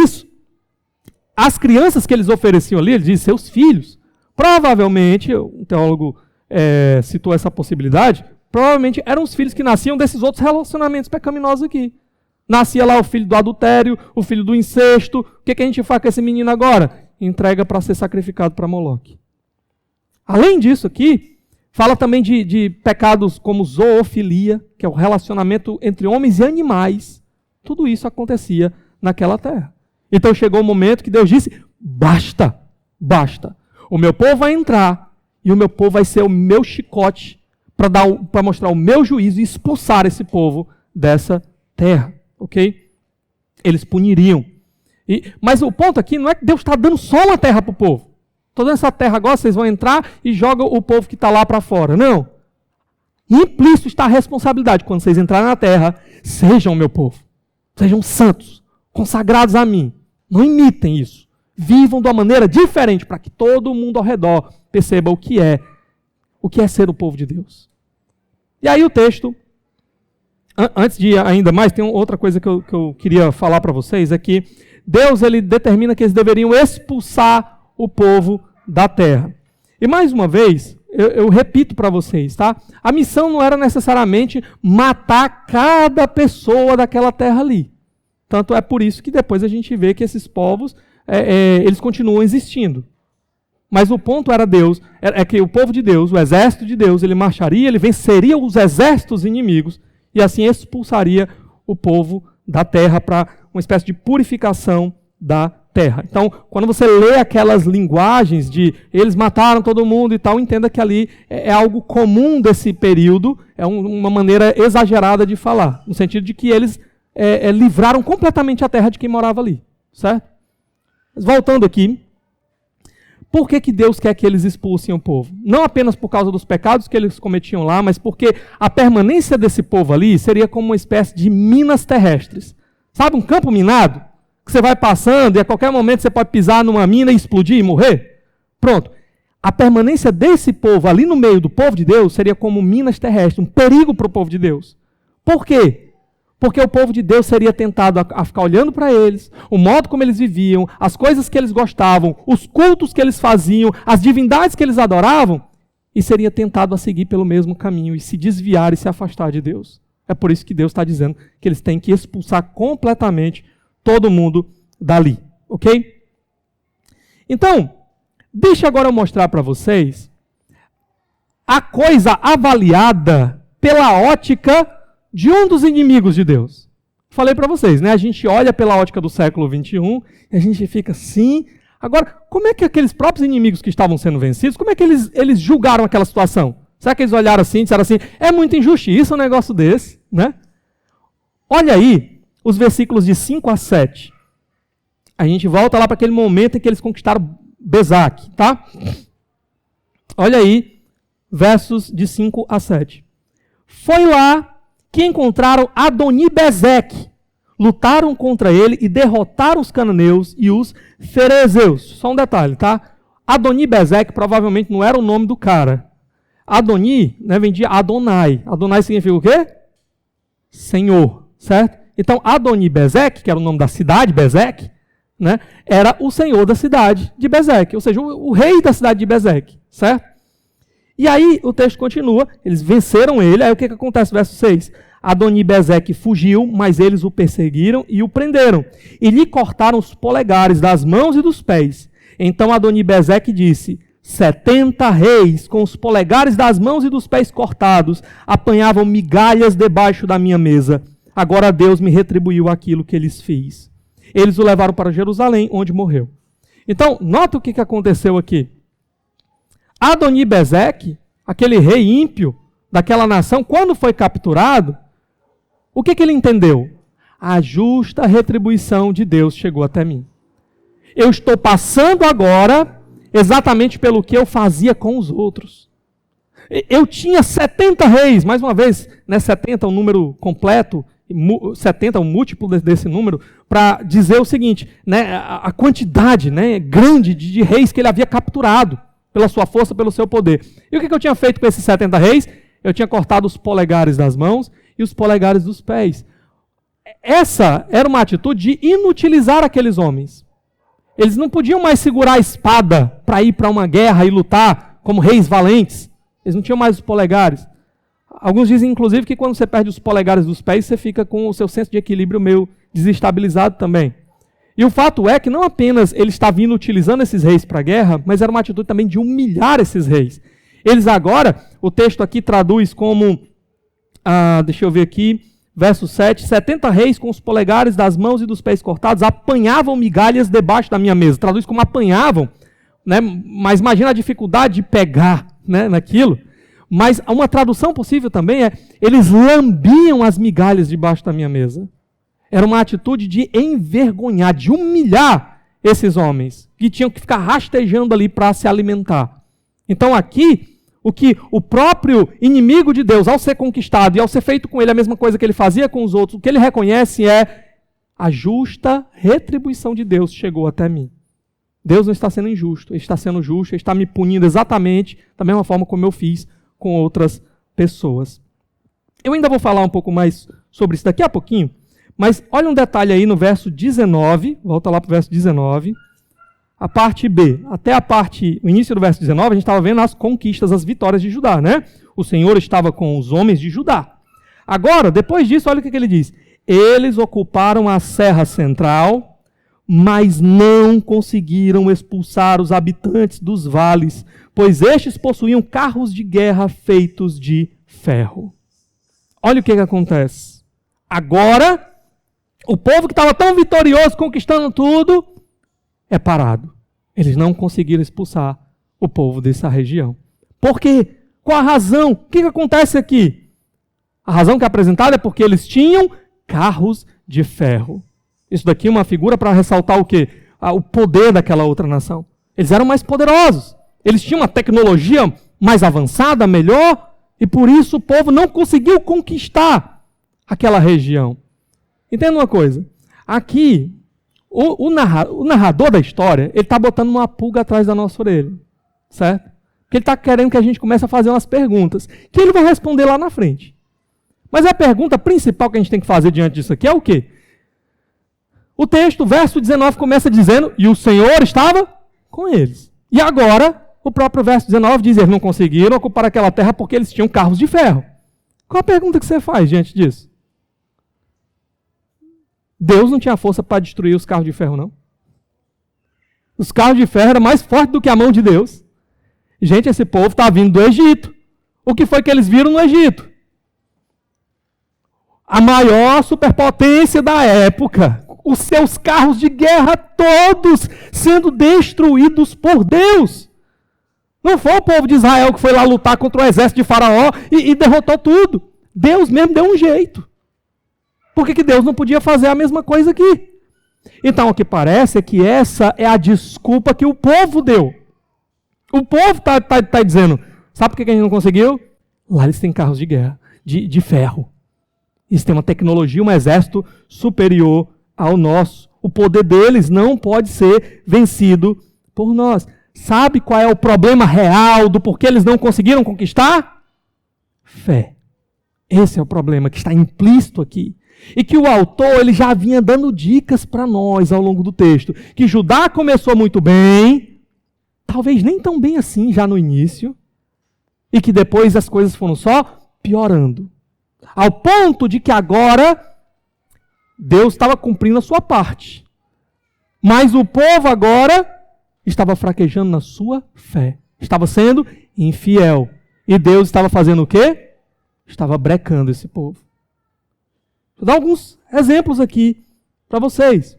isso. As crianças que eles ofereciam ali, ele diz, seus filhos. Provavelmente, um teólogo citou essa possibilidade, provavelmente eram os filhos que nasciam desses outros relacionamentos pecaminosos aqui. Nascia lá o filho do adultério, o filho do incesto. O que a gente faz com esse menino agora? Entrega para ser sacrificado para Moloque. Além disso aqui, fala também de pecados como zoofilia, que é o relacionamento entre homens e animais. Tudo isso acontecia naquela terra. Então chegou o momento que Deus disse, basta, basta. O meu povo vai entrar e o meu povo vai ser o meu chicote para mostrar o meu juízo e expulsar esse povo dessa terra. Ok? Eles puniriam. Mas o ponto aqui não é que Deus está dando só uma terra para o povo. Toda essa terra agora vocês vão entrar e jogam o povo que está lá para fora. Não. Implícito está a responsabilidade. Quando vocês entrarem na terra, sejam o meu povo. Sejam santos, consagrados a mim. Não imitem isso. Vivam de uma maneira diferente para que todo mundo ao redor perceba o que é ser o povo de Deus. E aí o texto... Antes de ainda mais, tem outra coisa que eu queria falar para vocês, é que Deus ele determina que eles deveriam expulsar o povo da terra. E mais uma vez, eu repito para vocês, tá? A missão não era necessariamente matar cada pessoa daquela terra ali. Tanto é por isso que depois a gente vê que esses povos, eles continuam existindo. Mas o ponto era Deus, é que o povo de Deus, o exército de Deus, ele marcharia, ele venceria os exércitos inimigos e assim expulsaria o povo da terra para uma espécie de purificação da terra. Então, quando você lê aquelas linguagens de eles mataram todo mundo e tal, entenda que ali é algo comum desse período, é uma maneira exagerada de falar, no sentido de que eles livraram completamente a terra de quem morava ali, certo? Mas voltando aqui, por que Deus quer que eles expulsem o povo? Não apenas por causa dos pecados que eles cometiam lá, mas porque a permanência desse povo ali seria como uma espécie de minas terrestres. Sabe, um campo minado? Que você vai passando e a qualquer momento você pode pisar numa mina e explodir e morrer? Pronto. A permanência desse povo ali no meio do povo de Deus seria como minas terrestres, um perigo para o povo de Deus. Por quê? Porque o povo de Deus seria tentado a ficar olhando para eles, o modo como eles viviam, as coisas que eles gostavam, os cultos que eles faziam, as divindades que eles adoravam, e seria tentado a seguir pelo mesmo caminho e se desviar e se afastar de Deus. É por isso que Deus está dizendo que eles têm que expulsar completamente todo mundo dali, ok? Então, deixa agora eu mostrar para vocês a coisa avaliada pela ótica de um dos inimigos de Deus. Falei para vocês, né? A gente olha pela ótica do século 21 e a gente fica assim. Agora, como é que aqueles próprios inimigos que estavam sendo vencidos, como é que eles julgaram aquela situação? Será que eles olharam assim e disseram assim, é muita injustiça um negócio desse, né? Olha aí os versículos de 5 a 7. A gente volta lá para aquele momento em que eles conquistaram Bezac, tá? Olha aí, versos de 5 a 7. Foi lá que encontraram Adoni-Bezeque, lutaram contra ele e derrotaram os cananeus e os ferezeus. Só um detalhe, tá? Adoni-Bezeque provavelmente não era o nome do cara. Adoni, né, vem de Adonai. Adonai significa o quê? Senhor, certo? Então, Adoni-Bezeque, que era o nome da cidade, Bezeque, né, era o senhor da cidade de Bezeque, ou seja, o rei da cidade de Bezeque, certo? E aí o texto continua, eles venceram ele, aí o que acontece? Verso 6. Adoni-Bezeque fugiu, mas eles o perseguiram e o prenderam. E lhe cortaram os polegares das mãos e dos pés. Então Adoni-Bezeque disse, 70 reis com os polegares das mãos e dos pés cortados apanhavam migalhas debaixo da minha mesa. Agora Deus me retribuiu aquilo que eles fiz. Eles o levaram para Jerusalém, onde morreu. Então, nota o que aconteceu aqui. Adoni-Bezeque, aquele rei ímpio daquela nação, quando foi capturado, o que ele entendeu? A justa retribuição de Deus chegou até mim. Eu estou passando agora exatamente pelo que eu fazia com os outros. Eu tinha 70 reis, mais uma vez, né, 70 é um número completo, 70 é um múltiplo desse número, para dizer o seguinte, né, a quantidade, né, grande de reis que ele havia capturado, pela sua força, pelo seu poder. E o que eu tinha feito com esses 70 reis? Eu tinha cortado os polegares das mãos e os polegares dos pés. Essa era uma atitude de inutilizar aqueles homens. Eles não podiam mais segurar a espada para ir para uma guerra e lutar como reis valentes. Eles não tinham mais os polegares. Alguns dizem, inclusive, que quando você perde os polegares dos pés, você fica com o seu senso de equilíbrio meio desestabilizado também. E o fato é que não apenas ele estava inutilizando esses reis para a guerra, mas era uma atitude também de humilhar esses reis. Eles agora, o texto aqui traduz como, deixa eu ver aqui, verso 7, 70 reis com os polegares das mãos e dos pés cortados apanhavam migalhas debaixo da minha mesa. Traduz como apanhavam, né? Mas imagina a dificuldade de pegar, né, naquilo. Mas uma tradução possível também é, eles lambiam as migalhas debaixo da minha mesa. Era uma atitude de envergonhar, de humilhar esses homens, que tinham que ficar rastejando ali para se alimentar. Então aqui, o que o próprio inimigo de Deus, ao ser conquistado e ao ser feito com ele a mesma coisa que ele fazia com os outros, o que ele reconhece é a justa retribuição de Deus chegou até mim. Deus não está sendo injusto, Ele está sendo justo, Ele está me punindo exatamente da mesma forma como eu fiz com outras pessoas. Eu ainda vou falar um pouco mais sobre isso daqui a pouquinho, mas olha um detalhe aí no verso 19, volta lá para o verso 19. a parte B, até o início do verso 19, a gente estava vendo as conquistas, as vitórias de Judá, né? O Senhor estava com os homens de Judá. Agora, depois disso, olha o que ele diz. Eles ocuparam a serra central, mas não conseguiram expulsar os habitantes dos vales, pois estes possuíam carros de guerra feitos de ferro. Olha o que acontece. Agora, o povo que estava tão vitorioso, conquistando tudo, é parado. Eles não conseguiram expulsar o povo dessa região. Por quê? Qual a razão? O que acontece aqui? A razão que é apresentada é porque eles tinham carros de ferro. Isso daqui é uma figura para ressaltar o quê? O poder daquela outra nação. Eles eram mais poderosos. Eles tinham uma tecnologia mais avançada, melhor, e por isso o povo não conseguiu conquistar aquela região. Entenda uma coisa. Aqui, o narrador da história, ele está botando uma pulga atrás da nossa orelha. Certo? Porque ele está querendo que a gente comece a fazer umas perguntas, que ele vai responder lá na frente. Mas a pergunta principal que a gente tem que fazer diante disso aqui é o quê? O texto, verso 19, começa dizendo, e o Senhor estava com eles. E agora, o próprio verso 19 diz, eles não conseguiram ocupar aquela terra porque eles tinham carros de ferro. Qual a pergunta que você faz diante disso? Deus não tinha força para destruir os carros de ferro, não. Os carros de ferro eram mais fortes do que a mão de Deus. Gente, esse povo está vindo do Egito. O que foi que eles viram no Egito? A maior superpotência da época. Os seus carros de guerra todos sendo destruídos por Deus. Não foi o povo de Israel que foi lá lutar contra o exército de Faraó e derrotou tudo. Deus mesmo deu um jeito. Por que Deus não podia fazer a mesma coisa aqui? Então, o que parece é que essa é a desculpa que o povo deu. O povo está dizendo, sabe por que a gente não conseguiu? Lá eles têm carros de guerra, de ferro. Eles têm uma tecnologia, um exército superior ao nosso. O poder deles não pode ser vencido por nós. Sabe qual é o problema real do porquê eles não conseguiram conquistar? Fé. Esse é o problema que está implícito aqui. E que o autor ele já vinha dando dicas para nós ao longo do texto. Que Judá começou muito bem, talvez nem tão bem assim já no início, e que depois as coisas foram só piorando. Ao ponto de que agora Deus estava cumprindo a sua parte. Mas o povo agora estava fraquejando na sua fé. Estava sendo infiel. E Deus estava fazendo o quê? Estava brecando esse povo. Vou dar alguns exemplos aqui para vocês.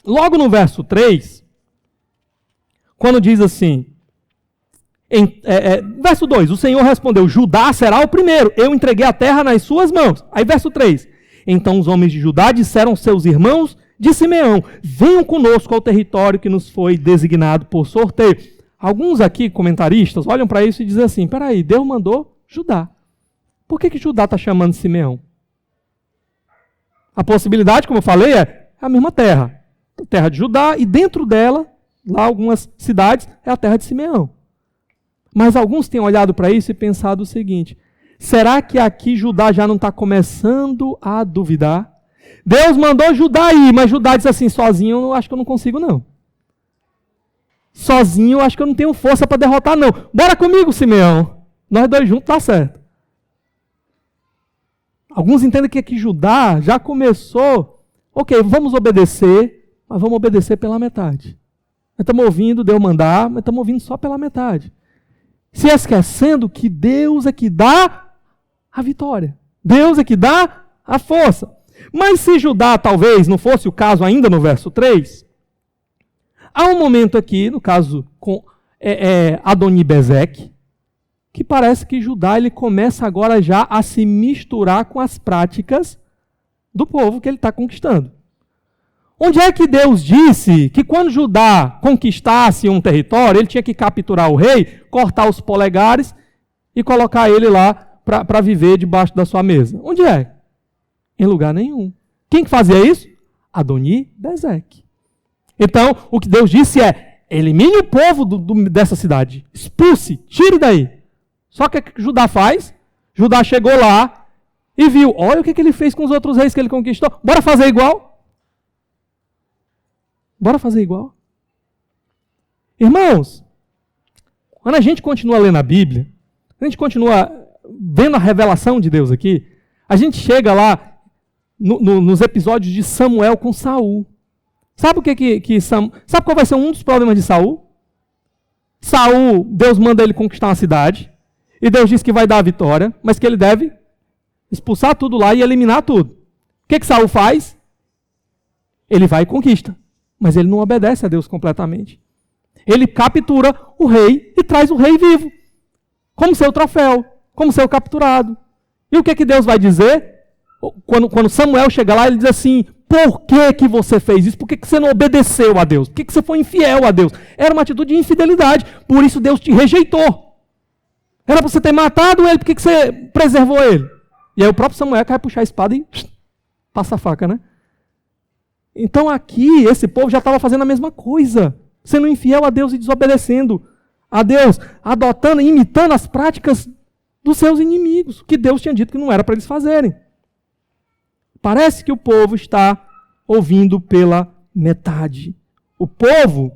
Logo no verso 3, quando diz assim, verso 2, o Senhor respondeu, Judá será o primeiro, eu entreguei a terra nas suas mãos. Aí verso 3, então os homens de Judá disseram aos seus irmãos de Simeão, venham conosco ao território que nos foi designado por sorteio. Alguns aqui, comentaristas, olham para isso e dizem assim, peraí, Deus mandou Judá. Por que Judá está chamando Simeão? A possibilidade, como eu falei, é a mesma terra. A terra de Judá e dentro dela, lá algumas cidades, é a terra de Simeão. Mas alguns têm olhado para isso e pensado o seguinte, será que aqui Judá já não está começando a duvidar? Deus mandou Judá ir, mas Judá disse assim, sozinho eu acho que eu não consigo não. Sozinho eu acho que eu não tenho força para derrotar não. Bora comigo, Simeão. Nós dois juntos tá certo. Alguns entendem que aqui Judá já começou, ok, vamos obedecer, mas vamos obedecer pela metade. Nós estamos ouvindo Deus mandar, mas estamos ouvindo só pela metade. Se esquecendo que Deus é que dá a vitória. Deus é que dá a força. Mas se Judá talvez não fosse o caso ainda no verso 3, há um momento aqui, no caso com Adoni-Bezeque, que parece que Judá ele começa agora já a se misturar com as práticas do povo que ele está conquistando. Onde é que Deus disse que quando Judá conquistasse um território, ele tinha que capturar o rei, cortar os polegares e colocar ele lá para viver debaixo da sua mesa? Onde é? Em lugar nenhum. Quem que fazia isso? Adoni-Bezeque. Então, o que Deus disse é, elimine o povo dessa cidade, expulse, tire daí. Só que o que Judá faz? Judá chegou lá e viu, olha o que ele fez com os outros reis que ele conquistou. Bora fazer igual? Bora fazer igual? Irmãos, quando a gente continua lendo a Bíblia, a gente continua vendo a revelação de Deus aqui, a gente chega lá nos episódios de Samuel com Saul. Sabe o sabe qual vai ser um dos problemas de Saul? Saul, Deus manda ele conquistar uma cidade, e Deus diz que vai dar a vitória, mas que ele deve expulsar tudo lá e eliminar tudo. O que Saul faz? Ele vai e conquista, mas ele não obedece a Deus completamente. Ele captura o rei e traz o rei vivo, como seu troféu, como seu capturado. E o que Deus vai dizer? Quando Samuel chega lá, ele diz assim: por que você fez isso? Por que você não obedeceu a Deus? Por que você foi infiel a Deus? Era uma atitude de infidelidade, por isso Deus te rejeitou. Era para você ter matado ele, por que você preservou ele? E aí o próprio Samuel vai puxar a espada e passa a faca, né? Então aqui, esse povo já estava fazendo a mesma coisa, sendo infiel a Deus e desobedecendo a Deus, adotando, imitando as práticas dos seus inimigos, que Deus tinha dito que não era para eles fazerem. Parece que o povo está ouvindo pela metade. O povo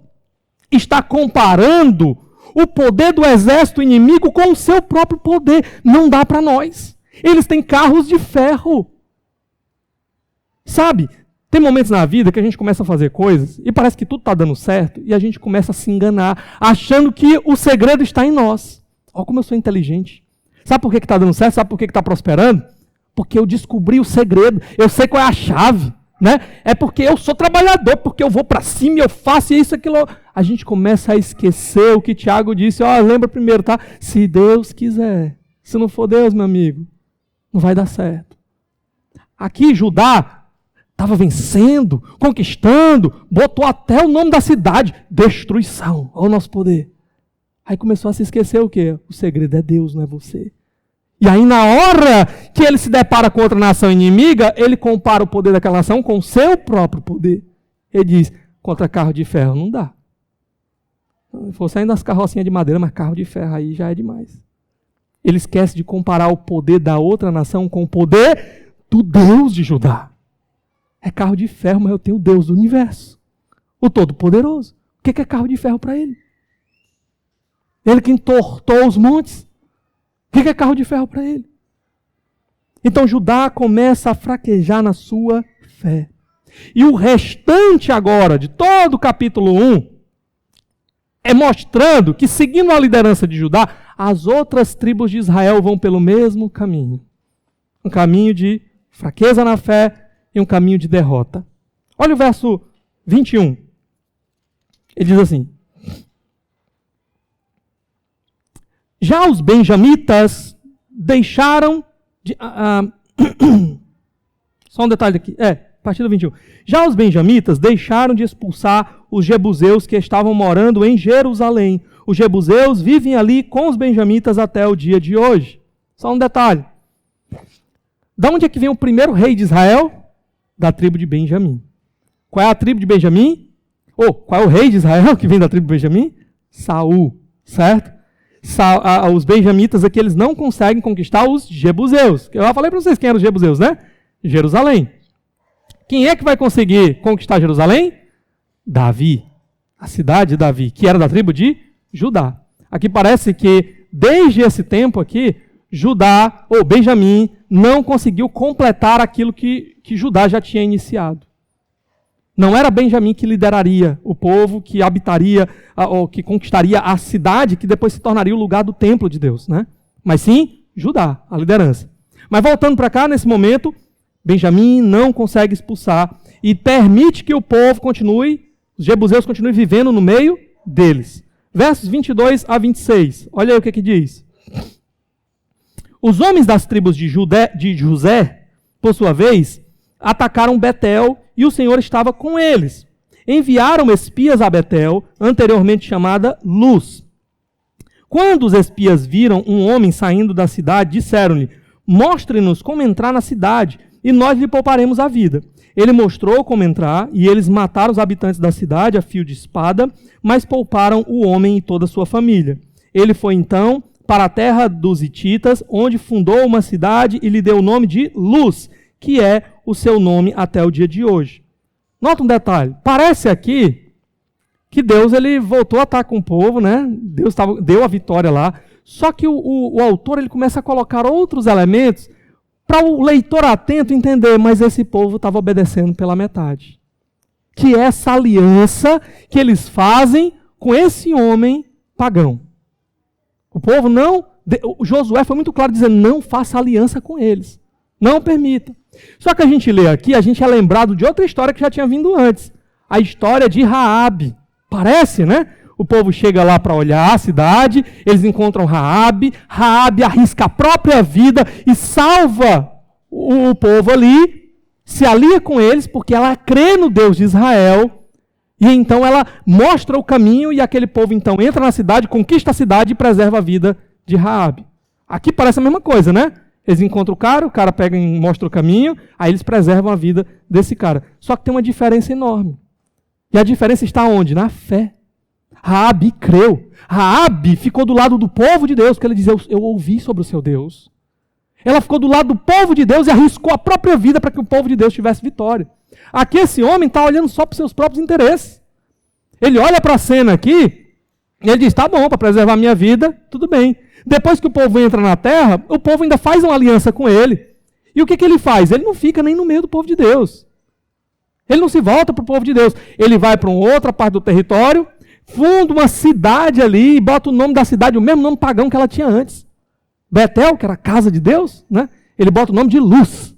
está comparando o poder do exército inimigo com o seu próprio poder. Não dá para nós. Eles têm carros de ferro. Sabe, tem momentos na vida que a gente começa a fazer coisas e parece que tudo está dando certo e a gente começa a se enganar, achando que o segredo está em nós. Olha como eu sou inteligente. Sabe por que está dando certo? Sabe por que está prosperando? Porque eu descobri o segredo, eu sei qual é a chave, né? É porque eu sou trabalhador, porque eu vou para cima e eu faço isso, aquilo. A gente começa a esquecer o que Tiago disse. Lembra primeiro, tá? Se Deus quiser. Se não for Deus, meu amigo, não vai dar certo. Aqui Judá estava vencendo, conquistando, botou até o nome da cidade, destruição, olha o nosso poder. Aí começou a se esquecer o quê? O segredo é Deus, não é você. E aí, na hora que ele se depara com outra nação inimiga, ele compara o poder daquela nação com o seu próprio poder. Ele diz, contra carro de ferro não dá. Se fosse ainda as carrocinhas de madeira, mas carro de ferro aí já é demais. Ele esquece de comparar o poder da outra nação com o poder do Deus de Judá. É carro de ferro, mas eu tenho o Deus do universo, o Todo-Poderoso. O que é carro de ferro para ele? Ele que entortou os montes. O que é carro de ferro para ele? Então Judá começa a fraquejar na sua fé. E o restante agora, de todo o capítulo 1, é mostrando que, seguindo a liderança de Judá, as outras tribos de Israel vão pelo mesmo caminho. Um caminho de fraqueza na fé e um caminho de derrota. Olha o verso 21. Ele diz assim: já os benjamitas deixaram de... Só um detalhe aqui. A partir do 21. Já os benjamitas deixaram de expulsar os jebuseus que estavam morando em Jerusalém. Os jebuseus vivem ali com os benjamitas até o dia de hoje. Só um detalhe. Da onde é que vem o primeiro rei de Israel? Da tribo de Benjamim. Qual é a tribo de Benjamim? Qual é o rei de Israel que vem da tribo de Benjamim? Saul, certo? Os benjamitas aqui, eles não conseguem conquistar os jebuseus. Eu já falei para vocês quem eram os jebuseus, né? Jerusalém. Quem é que vai conseguir conquistar Jerusalém? Davi. A cidade de Davi, que era da tribo de Judá. Aqui parece que, desde esse tempo aqui, Judá, ou Benjamim, não conseguiu completar aquilo que Judá já tinha iniciado. Não era Benjamim que lideraria o povo, que habitaria, ou que conquistaria a cidade, que depois se tornaria o lugar do templo de Deus, né? Mas sim, Judá, a liderança. Mas voltando para cá, nesse momento, Benjamim não consegue expulsar e permite que o povo continue, os jebuseus continuem vivendo no meio deles. Versos 22 a 26, olha aí o que diz. Os homens das tribos de José, por sua vez, atacaram Betel e o Senhor estava com eles. Enviaram espias a Betel, anteriormente chamada Luz. Quando os espias viram um homem saindo da cidade, disseram-lhe: mostre-nos como entrar na cidade, e nós lhe pouparemos a vida. Ele mostrou como entrar, e eles mataram os habitantes da cidade a fio de espada, mas pouparam o homem e toda a sua família. Ele foi então para a terra dos Hititas, onde fundou uma cidade e lhe deu o nome de Luz, que é o seu nome até o dia de hoje. Nota um detalhe, parece aqui que Deus ele voltou a estar com o povo, né? Deus deu a vitória lá. Só que o autor ele começa a colocar outros elementos para o leitor atento entender, mas esse povo estava obedecendo pela metade. Que é essa aliança que eles fazem com esse homem pagão. O povo o Josué foi muito claro dizendo, não faça aliança com eles. Não permita. Só que a gente lê aqui, a gente é lembrado de outra história que já tinha vindo antes. A história de Raabe. Parece, né? O povo chega lá para olhar a cidade, eles encontram Raabe. Raabe arrisca a própria vida e salva o povo ali, se alia com eles, porque ela crê no Deus de Israel. E então ela mostra o caminho e aquele povo então entra na cidade, conquista a cidade e preserva a vida de Raabe. Aqui parece a mesma coisa, né? Eles encontram o cara pega e mostra o caminho, aí eles preservam a vida desse cara. Só que tem uma diferença enorme. E a diferença está onde? Na fé. Raabe creu. Raabe ficou do lado do povo de Deus, porque ele dizia, eu ouvi sobre o seu Deus. Ela ficou do lado do povo de Deus e arriscou a própria vida para que o povo de Deus tivesse vitória. Aqui esse homem está olhando só para os seus próprios interesses. Ele olha para a cena aqui e ele diz, tá bom, para preservar a minha vida, tudo bem. Depois que o povo entra na terra, o povo ainda faz uma aliança com ele. E o que ele faz? Ele não fica nem no meio do povo de Deus. Ele não se volta para o povo de Deus. Ele vai para uma outra parte do território, funda uma cidade ali e bota o nome da cidade, o mesmo nome pagão que ela tinha antes. Betel, que era a casa de Deus, né? Ele bota o nome de Luz,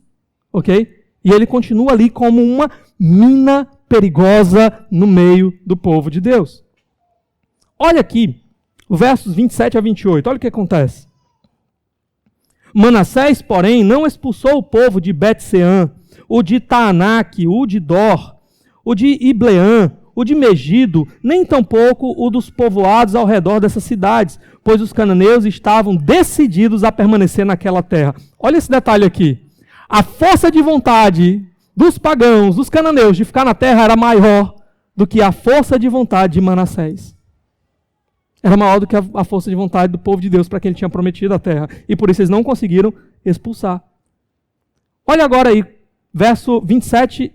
ok? E ele continua ali como uma mina perigosa no meio do povo de Deus. Olha aqui, versos 27 a 28, olha o que acontece. Manassés, porém, não expulsou o povo de Bet-Seã, o de Taanac, o de Dor, o de Ibleã, o de Megido, nem tampouco o dos povoados ao redor dessas cidades, pois os cananeus estavam decididos a permanecer naquela terra. Olha esse detalhe aqui. A força de vontade dos pagãos, dos cananeus, de ficar na terra era maior do que a força de vontade de Manassés. Era maior do que a força de vontade do povo de Deus para quem ele tinha prometido a terra. E por isso eles não conseguiram expulsar. Olha agora aí, verso 27,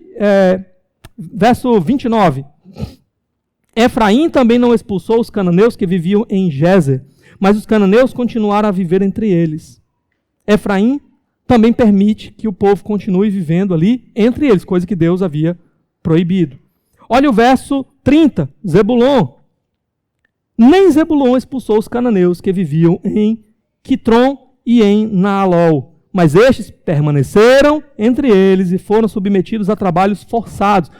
verso 29. Efraim também não expulsou os cananeus que viviam em Gézer, mas os cananeus continuaram a viver entre eles. Efraim também permite que o povo continue vivendo ali entre eles, coisa que Deus havia proibido. Olha o verso 30, Zebulon. Nem Zebulon expulsou os cananeus que viviam em Quitron e em Naalol, mas estes permaneceram entre eles e foram submetidos a trabalhos forçados.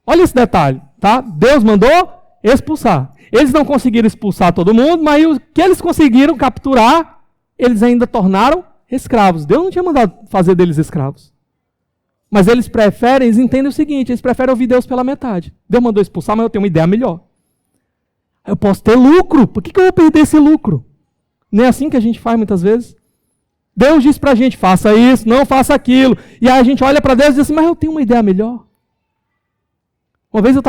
Olha esse detalhe, tá? Deus mandou expulsar. Eles não conseguiram expulsar todo mundo, mas o que eles conseguiram capturar, eles ainda tornaram escravos. Deus não tinha mandado fazer deles escravos. Mas eles entendem o seguinte, eles preferem ouvir Deus pela metade. Deus mandou expulsar, mas eu tenho uma ideia melhor. Eu posso ter lucro, por que eu vou perder esse lucro? Não é assim que a gente faz muitas vezes? Deus diz pra gente, faça isso, não faça aquilo. E aí a gente olha para Deus e diz assim, mas eu tenho uma ideia melhor. Uma vez eu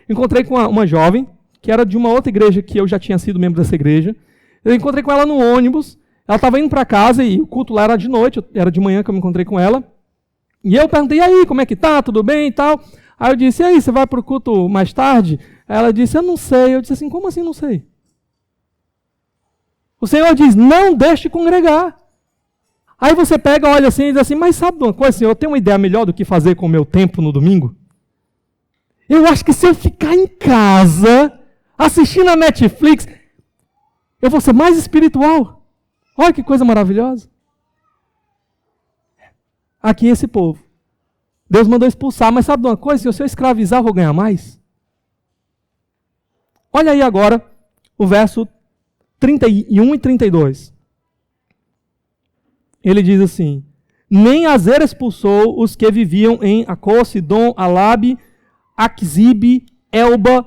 encontrei com uma jovem, que era de uma outra igreja que eu já tinha sido membro dessa igreja. Eu encontrei com ela no ônibus, ela estava indo para casa e o culto lá era de noite, era de manhã que eu me encontrei com ela. E eu perguntei, e aí, como é que tá? Tudo bem e tal? Aí eu disse, e aí, você vai para o culto mais tarde? Aí ela disse, eu não sei. Eu disse assim, como assim não sei? O Senhor diz, não deixe de congregar. Aí você pega, olha assim e diz assim, mas sabe de uma coisa, Senhor, eu tenho uma ideia melhor do que fazer com o meu tempo no domingo? Eu acho que se eu ficar em casa, assistindo a Netflix, eu vou ser mais espiritual. Olha que coisa maravilhosa. Aqui esse povo. Deus mandou expulsar, mas sabe de uma coisa? Se eu escravizar, eu vou ganhar mais. Olha aí agora o verso 31 e 32. Ele diz assim, nem Azer expulsou os que viviam em Acó, Sidom, Alabe, Aquzibe, Elba,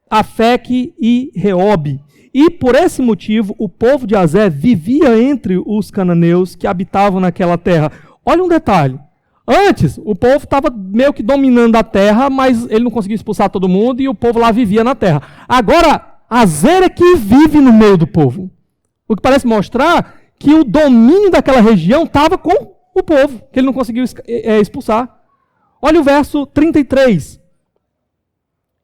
Afeque e Reobe. E por esse motivo, o povo de Azer vivia entre os cananeus que habitavam naquela terra. Olha um detalhe. Antes, o povo estava meio que dominando a terra, mas ele não conseguia expulsar todo mundo e o povo lá vivia na terra. Agora, Azer é que vive no meio do povo. O que parece mostrar que o domínio daquela região estava com o povo, que ele não conseguiu expulsar. Olha o verso 33.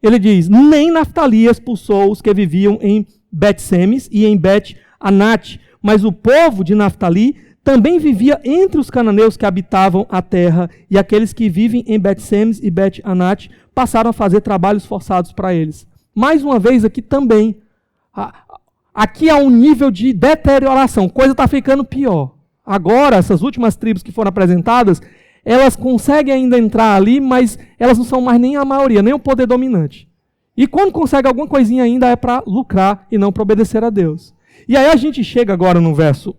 ele diz, nem Naftali expulsou os que viviam em Bet-Semes e em Bet-Anate, mas o povo de Naftali também vivia entre os cananeus que habitavam a terra, e aqueles que vivem em Bet-Semes e Bet-Anate passaram a fazer trabalhos forçados para eles. Mais uma vez aqui também, aqui há um nível de deterioração, coisa está ficando pior. Agora, essas últimas tribos que foram apresentadas, elas conseguem ainda entrar ali, mas elas não são mais nem a maioria, nem o poder dominante. E quando consegue alguma coisinha ainda é para lucrar e não para obedecer a Deus. E aí a gente chega agora no verso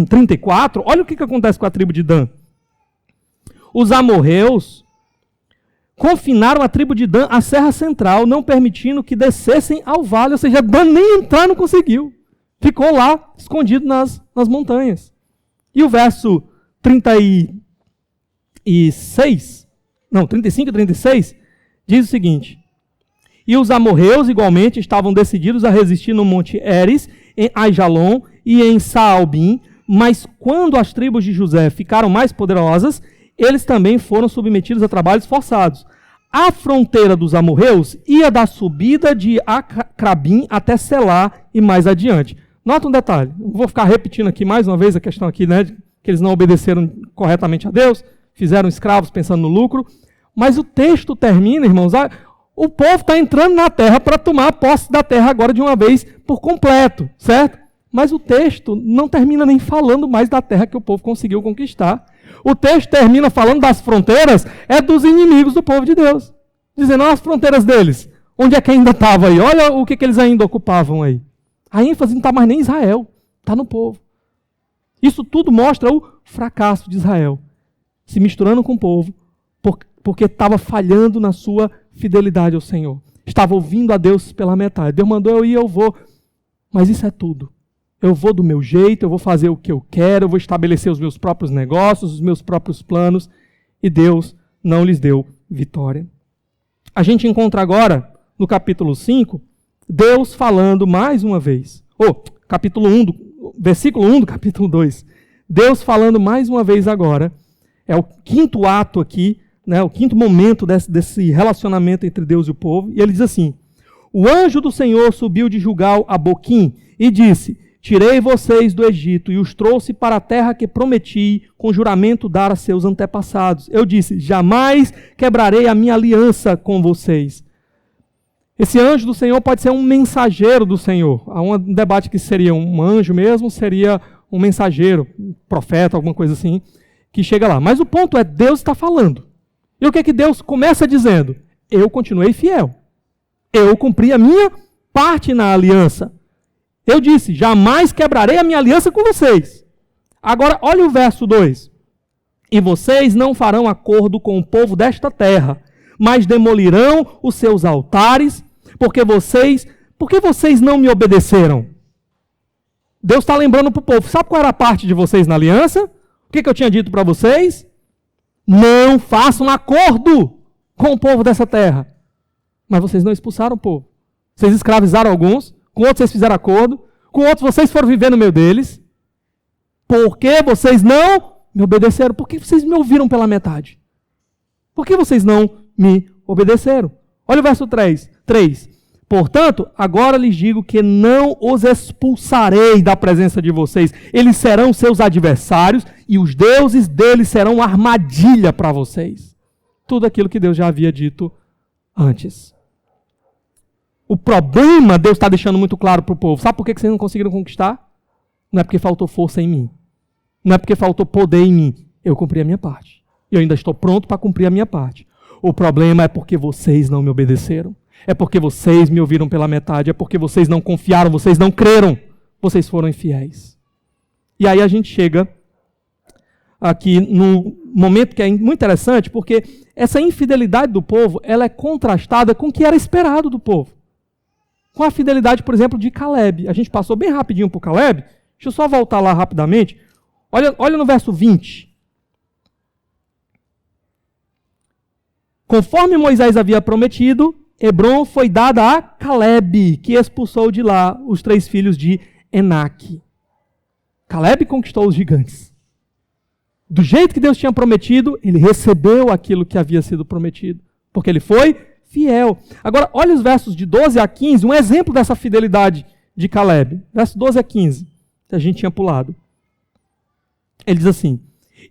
34, olha o que acontece com a tribo de Dan. Os amorreus confinaram a tribo de Dan à serra central, não permitindo que descessem ao vale, ou seja, Dan nem entrar não conseguiu. Ficou lá, escondido nas montanhas. E o verso 35 e 36, diz o seguinte: e os amorreus, igualmente, estavam decididos a resistir no monte Eres, em Aijalon e em Saalbim, mas quando as tribos de José ficaram mais poderosas, eles também foram submetidos a trabalhos forçados. A fronteira dos amorreus ia da subida de Acrabim até Selá e mais adiante. Nota um detalhe, vou ficar repetindo aqui mais uma vez a questão aqui, né, que eles não obedeceram corretamente a Deus, fizeram escravos pensando no lucro, mas o texto termina, irmãos, o povo está entrando na terra para tomar posse da terra agora de uma vez por completo, certo? Mas o texto não termina nem falando mais da terra que o povo conseguiu conquistar. O texto termina falando das fronteiras, dos inimigos do povo de Deus. Dizendo, as fronteiras deles, onde é que ainda estava aí? Olha o que eles ainda ocupavam aí. A ênfase não está mais nem em Israel, está no povo. Isso tudo mostra o fracasso de Israel, se misturando com o povo, porque estava falhando na sua fidelidade ao Senhor. Estava ouvindo a Deus pela metade. Deus mandou eu ir, eu vou. Mas isso é tudo. Eu vou do meu jeito, eu vou fazer o que eu quero, eu vou estabelecer os meus próprios negócios, os meus próprios planos, e Deus não lhes deu vitória. A gente encontra agora, no capítulo 5, Deus falando mais uma vez. Capítulo 1, versículo 1 do capítulo 2. Deus falando mais uma vez agora. É o quinto ato aqui, né, o quinto momento desse relacionamento entre Deus e o povo. E ele diz assim: o anjo do Senhor subiu de Gilgal a Boquim e disse: tirei vocês do Egito e os trouxe para a terra que prometi com juramento dar a seus antepassados. Eu disse: jamais quebrarei a minha aliança com vocês. Esse anjo do Senhor pode ser um mensageiro do Senhor. Há um debate que seria um anjo mesmo, seria um mensageiro, um profeta, alguma coisa assim, que chega lá. Mas o ponto é, Deus está falando. E o que é que Deus começa dizendo? Eu continuei fiel. Eu cumpri a minha parte na aliança. Eu disse, jamais quebrarei a minha aliança com vocês. Agora, olha o verso 2. E vocês não farão acordo com o povo desta terra, mas demolirão os seus altares, porque vocês não me obedeceram. Deus está lembrando para o povo, sabe qual era a parte de vocês na aliança? O que eu tinha dito para vocês? Não façam acordo com o povo dessa terra. Mas vocês não expulsaram o povo. Vocês escravizaram alguns, com outros vocês fizeram acordo, com outros vocês foram viver no meio deles. Por que vocês não me obedeceram? Por que vocês me ouviram pela metade? Por que vocês não me obedeceram? Olha o verso 3. Portanto, agora lhes digo que não os expulsarei da presença de vocês. Eles serão seus adversários e os deuses deles serão armadilha para vocês. Tudo aquilo que Deus já havia dito antes. O problema, Deus está deixando muito claro para o povo. Sabe por que vocês não conseguiram conquistar? Não é porque faltou força em mim. Não é porque faltou poder em mim. Eu cumpri a minha parte. E eu ainda estou pronto para cumprir a minha parte. O problema é porque vocês não me obedeceram. É porque vocês me ouviram pela metade. É porque vocês não confiaram, vocês não creram. Vocês foram infiéis. E aí a gente chega aqui num momento que é muito interessante, porque essa infidelidade do povo, ela é contrastada com o que era esperado do povo. Com a fidelidade, por exemplo, de Caleb. A gente passou bem rapidinho por Caleb. Deixa eu só voltar lá rapidamente. Olha no verso 20. Conforme Moisés havia prometido, Hebron foi dada a Caleb, que expulsou de lá os 3 filhos de Enaque. Caleb conquistou os gigantes. Do jeito que Deus tinha prometido, ele recebeu aquilo que havia sido prometido. Porque ele foi fiel. Agora, olha os versos de 12 a 15, um exemplo dessa fidelidade de Caleb. Verso 12 a 15, que a gente tinha pulado. Ele diz assim: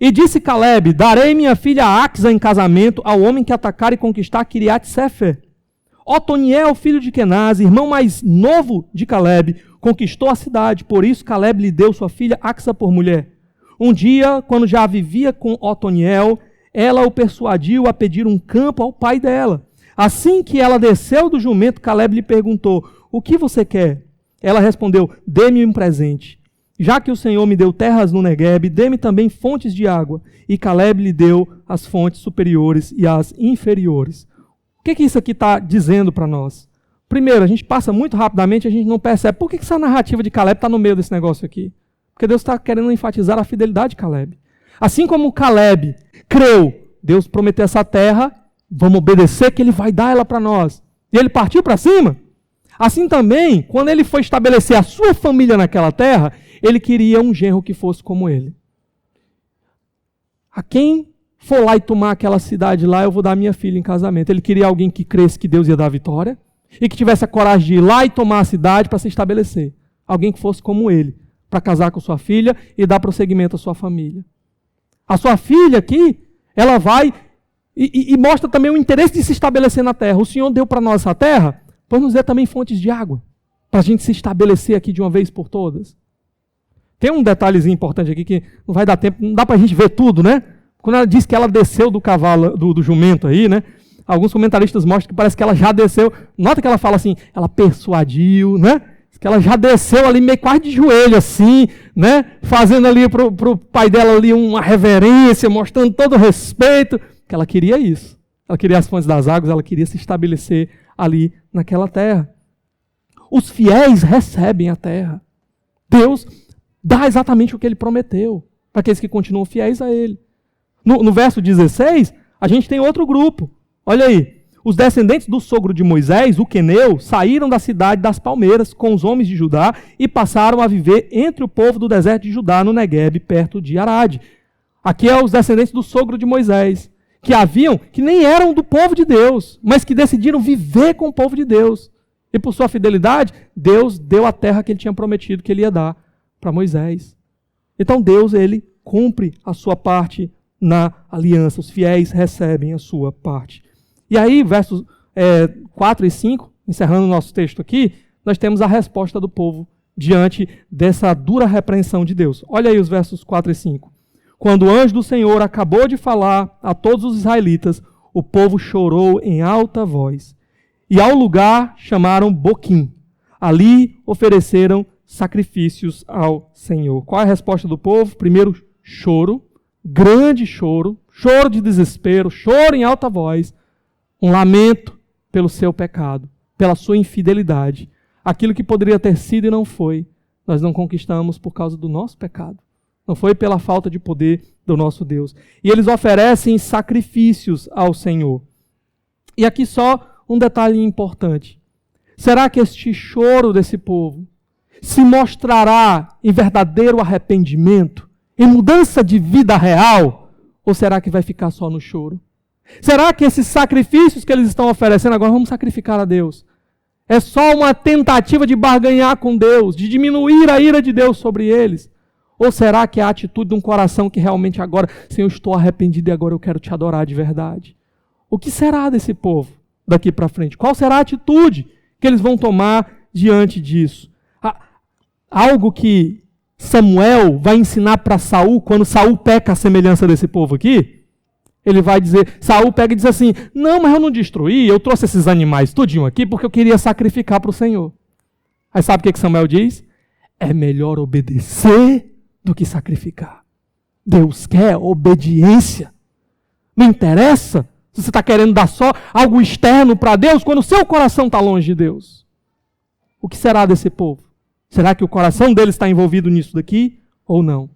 e disse Caleb, darei minha filha Axa em casamento ao homem que atacar e conquistar Kiriat-Sefer. Otoniel, filho de Kenaz, irmão mais novo de Caleb, conquistou a cidade. Por isso Caleb lhe deu sua filha Axa por mulher. Um dia, quando já vivia com Otoniel, ela o persuadiu a pedir um campo ao pai dela. Assim que ela desceu do jumento, Caleb lhe perguntou: o que você quer? Ela respondeu: dê-me um presente. Já que o Senhor me deu terras no Neguebe, dê-me também fontes de água. E Caleb lhe deu as fontes superiores e as inferiores. O que isso aqui está dizendo para nós? Primeiro, a gente passa muito rapidamente, a gente não percebe. Por que essa narrativa de Caleb está no meio desse negócio aqui? Porque Deus está querendo enfatizar a fidelidade de Caleb. Assim como Caleb creu, Deus prometeu essa terra, vamos obedecer que Ele vai dar ela para nós. E ele partiu para cima. Assim também, quando ele foi estabelecer a sua família naquela terra, ele queria um genro que fosse como ele. A quem for lá e tomar aquela cidade lá, eu vou dar minha filha em casamento. Ele queria alguém que cresce que Deus ia dar a vitória e que tivesse a coragem de ir lá e tomar a cidade para se estabelecer. Alguém que fosse como ele, para casar com sua filha e dar prosseguimento à sua família. A sua filha aqui, ela vai e mostra também o interesse de se estabelecer na terra. O Senhor deu para nós essa terra, pois nos dê também fontes de água, para a gente se estabelecer aqui de uma vez por todas. Tem um detalhezinho importante aqui que não vai dar tempo, não dá para a gente ver tudo, né? Quando ela diz que ela desceu do cavalo, do jumento aí, né? Alguns comentaristas mostram que parece que ela já desceu. Nota que ela fala assim, ela persuadiu, né? Que ela já desceu ali meio quase de joelho assim, né? Fazendo ali pro pai dela ali uma reverência, mostrando todo o respeito. Que ela queria isso. Ela queria as fontes das águas, ela queria se estabelecer ali naquela terra. Os fiéis recebem a terra. Deus dá exatamente o que Ele prometeu para aqueles que continuam fiéis a Ele. No verso 16, a gente tem outro grupo. Olha aí. Os descendentes do sogro de Moisés, o Queneu, saíram da cidade das palmeiras com os homens de Judá e passaram a viver entre o povo do deserto de Judá, no Neguebe, perto de Arade. Aqui é os descendentes do sogro de Moisés, que nem eram do povo de Deus, mas que decidiram viver com o povo de Deus. E por sua fidelidade, Deus deu a terra que Ele tinha prometido que Ele ia dar para Moisés. Então Deus, Ele cumpre a sua parte na aliança. Os fiéis recebem a sua parte. E aí, versos 4 e 5, encerrando o nosso texto aqui, nós temos a resposta do povo diante dessa dura repreensão de Deus. Olha aí os versos 4 e 5. Quando o anjo do Senhor acabou de falar a todos os israelitas, o povo chorou em alta voz. E ao lugar chamaram Boquim. Ali ofereceram sacrifícios ao Senhor. Qual é a resposta do povo? Primeiro, choro, grande choro, choro de desespero, choro em alta voz, um lamento pelo seu pecado, pela sua infidelidade. Aquilo que poderia ter sido e não foi, nós não conquistamos por causa do nosso pecado. Não foi pela falta de poder do nosso Deus. E eles oferecem sacrifícios ao Senhor. E aqui só um detalhe importante. Será que este choro desse povo se mostrará em verdadeiro arrependimento, em mudança de vida real? Ou será que vai ficar só no choro? Será que esses sacrifícios que eles estão oferecendo, agora vamos sacrificar a Deus, é só uma tentativa de barganhar com Deus, de diminuir a ira de Deus sobre eles? Ou será que é a atitude de um coração que realmente agora, Senhor, eu estou arrependido e agora eu quero te adorar de verdade? O que será desse povo daqui para frente? Qual será a atitude que eles vão tomar diante disso? Algo que Samuel vai ensinar para Saul, quando Saul peca a semelhança desse povo aqui, ele vai dizer, Saul pega e diz assim, não, mas eu não destruí, eu trouxe esses animais tudinho aqui porque eu queria sacrificar para o Senhor. Aí sabe o que Samuel diz? É melhor obedecer do que sacrificar. Deus quer obediência. Não interessa se você está querendo dar só algo externo para Deus quando o seu coração está longe de Deus. O que será desse povo? Será que o coração deles está envolvido nisso daqui ou não?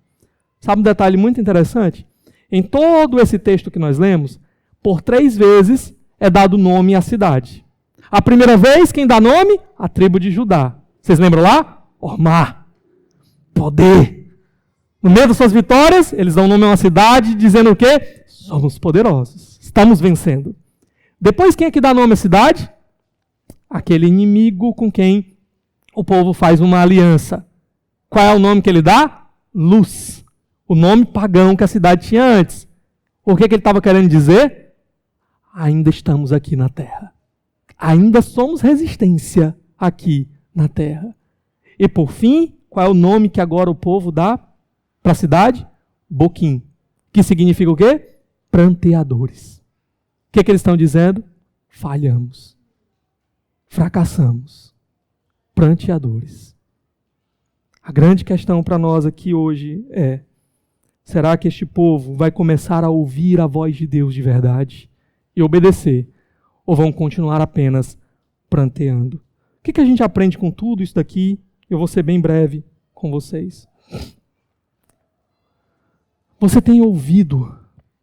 Sabe um detalhe muito interessante? Em todo esse texto que nós lemos, por 3 vezes é dado nome à cidade. A primeira vez, quem dá nome? A tribo de Judá. Vocês lembram lá? Ormá. Poder. No meio das suas vitórias, eles dão nome a uma cidade dizendo o quê? Somos poderosos. Estamos vencendo. Depois, quem é que dá nome à cidade? Aquele inimigo com quem o povo faz uma aliança. Qual é o nome que ele dá? Luz. O nome pagão que a cidade tinha antes. O que ele estava querendo dizer? Ainda estamos aqui na terra. Ainda somos resistência aqui na terra. E por fim, qual é o nome que agora o povo dá para a cidade? Boquim. Que significa o quê? Pranteadores. O que eles estão dizendo? Falhamos. Fracassamos. Pranteadores. A grande questão para nós aqui hoje é: será que este povo vai começar a ouvir a voz de Deus de verdade e obedecer? Ou vão continuar apenas pranteando? O que a gente aprende com tudo isso daqui? Eu vou ser bem breve com vocês. Você tem ouvido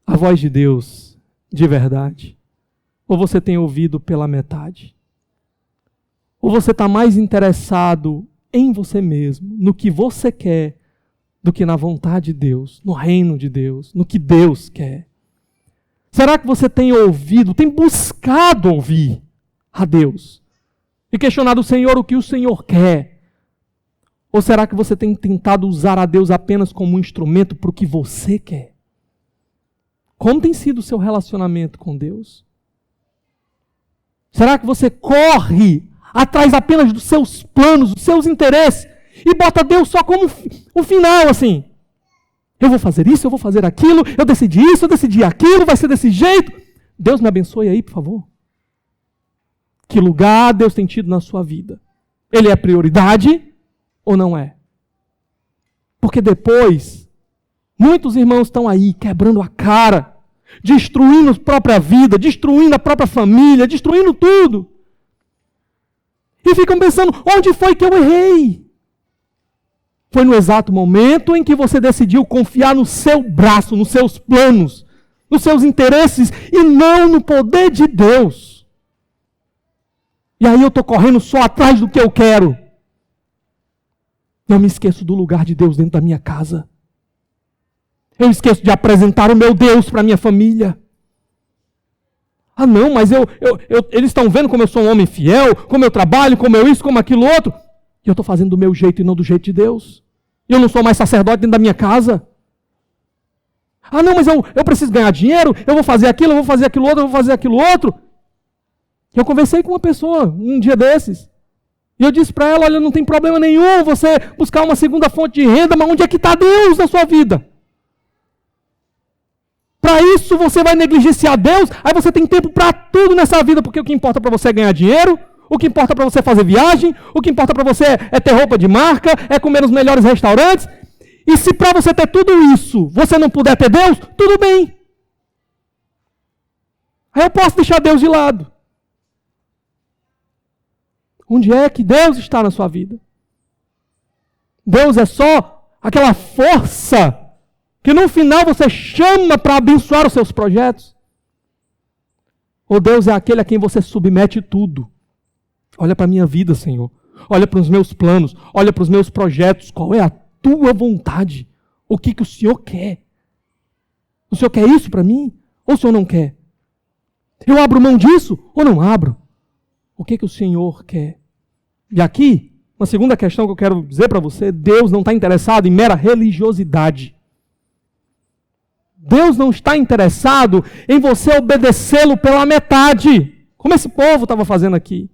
a voz de Deus de verdade? Ou você tem ouvido pela metade? Ou você está mais interessado em você mesmo, no que você quer, do que na vontade de Deus, no reino de Deus, no que Deus quer? Será que você tem ouvido, tem buscado ouvir a Deus? E questionado o Senhor o que o Senhor quer? Ou será que você tem tentado usar a Deus apenas como um instrumento para o que você quer? Como tem sido o seu relacionamento com Deus? Será que você corre atrás apenas dos seus planos, dos seus interesses, e bota Deus só como o final, assim? Eu vou fazer isso, eu vou fazer aquilo, eu decidi isso, eu decidi aquilo, vai ser desse jeito. Deus me abençoe aí, por favor. Que lugar Deus tem tido na sua vida? Ele é prioridade ou não é? Porque depois, muitos irmãos estão aí quebrando a cara, destruindo a própria vida, destruindo a própria família, destruindo tudo. E ficam pensando, onde foi que eu errei? Foi no exato momento em que você decidiu confiar no seu braço, nos seus planos, nos seus interesses e não no poder de Deus. E aí eu estou correndo só atrás do que eu quero. Eu me esqueço do lugar de Deus dentro da minha casa. Eu esqueço de apresentar o meu Deus para a minha família. Ah não, mas eles estão vendo como eu sou um homem fiel, como eu trabalho, como eu isso, como aquilo outro. E eu estou fazendo do meu jeito e não do jeito de Deus. E eu não sou mais sacerdote dentro da minha casa. Ah não, mas eu preciso ganhar dinheiro, eu vou fazer aquilo, eu vou fazer aquilo outro, eu vou fazer aquilo outro. Eu conversei com uma pessoa um dia desses. E eu disse para ela, olha, não tem problema nenhum você buscar uma segunda fonte de renda, mas onde é que está Deus na sua vida? Para isso você vai negligenciar Deus, aí você tem tempo para tudo nessa vida, porque o que importa para você é ganhar dinheiro, o que importa para você é fazer viagem, o que importa para você é ter roupa de marca, é comer nos melhores restaurantes. E se para você ter tudo isso, você não puder ter Deus, tudo bem. Aí eu posso deixar Deus de lado. Onde é que Deus está na sua vida? Deus é só aquela força que no final você chama para abençoar os seus projetos? Ou Deus é aquele a quem você submete tudo? Olha para a minha vida, Senhor. Olha para os meus planos. Olha para os meus projetos. Qual é a tua vontade? O que o Senhor quer? O Senhor quer isso para mim? Ou o Senhor não quer? Eu abro mão disso ou não abro? O que o Senhor quer? E aqui, uma segunda questão que eu quero dizer para você: Deus não está interessado em mera religiosidade. Deus não está interessado em você obedecê-lo pela metade, como esse povo estava fazendo aqui.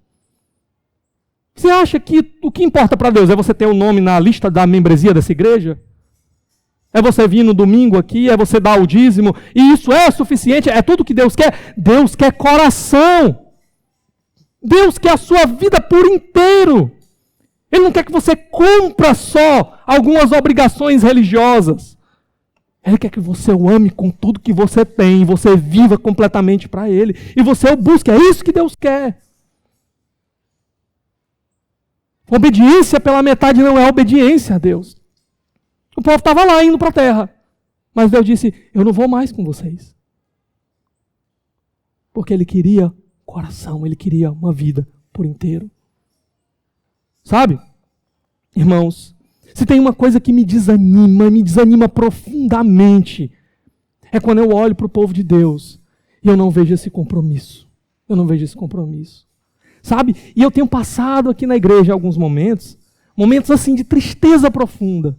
Você acha que o que importa para Deus é você ter o nome na lista da membresia dessa igreja? É você vir no domingo aqui, é você dar o dízimo, e isso é suficiente? É tudo que Deus quer? Deus quer coração. Deus quer a sua vida por inteiro. Ele não quer que você cumpra só algumas obrigações religiosas. Ele quer que você o ame com tudo que você tem, você viva completamente para Ele, e você o busque. É isso que Deus quer. Obediência pela metade não é obediência a Deus. O povo estava lá indo para a terra, mas Deus disse, eu não vou mais com vocês. Porque Ele queria coração, Ele queria uma vida por inteiro. Sabe, irmãos, se tem uma coisa que me desanima profundamente, é quando eu olho para o povo de Deus e eu não vejo esse compromisso. Eu não vejo esse compromisso. Sabe? E eu tenho passado aqui na igreja alguns momentos assim de tristeza profunda,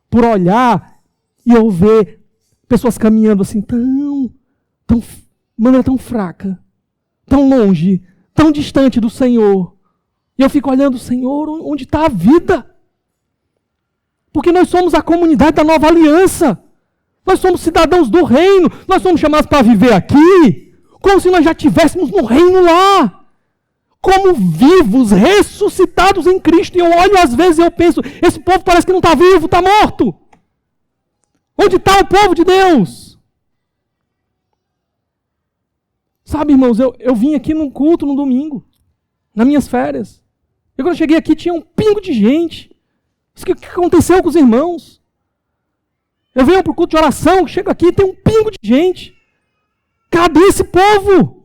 por olhar e eu ver pessoas caminhando assim de maneira tão fraca, tão longe, tão distante do Senhor. E eu fico olhando, Senhor, onde está a vida? Porque nós somos a comunidade da nova aliança. Nós somos cidadãos do reino. Nós somos chamados para viver aqui como se nós já estivéssemos no reino lá. Como vivos, ressuscitados em Cristo. E eu olho às vezes e eu penso, esse povo parece que não está vivo, está morto. Onde está o povo de Deus? Sabe, irmãos, eu vim aqui num culto no domingo, nas minhas férias. E quando eu cheguei aqui tinha um pingo de gente. O que aconteceu com os irmãos? Eu venho para o culto de oração, chego aqui e tem um pingo de gente. Cadê esse povo?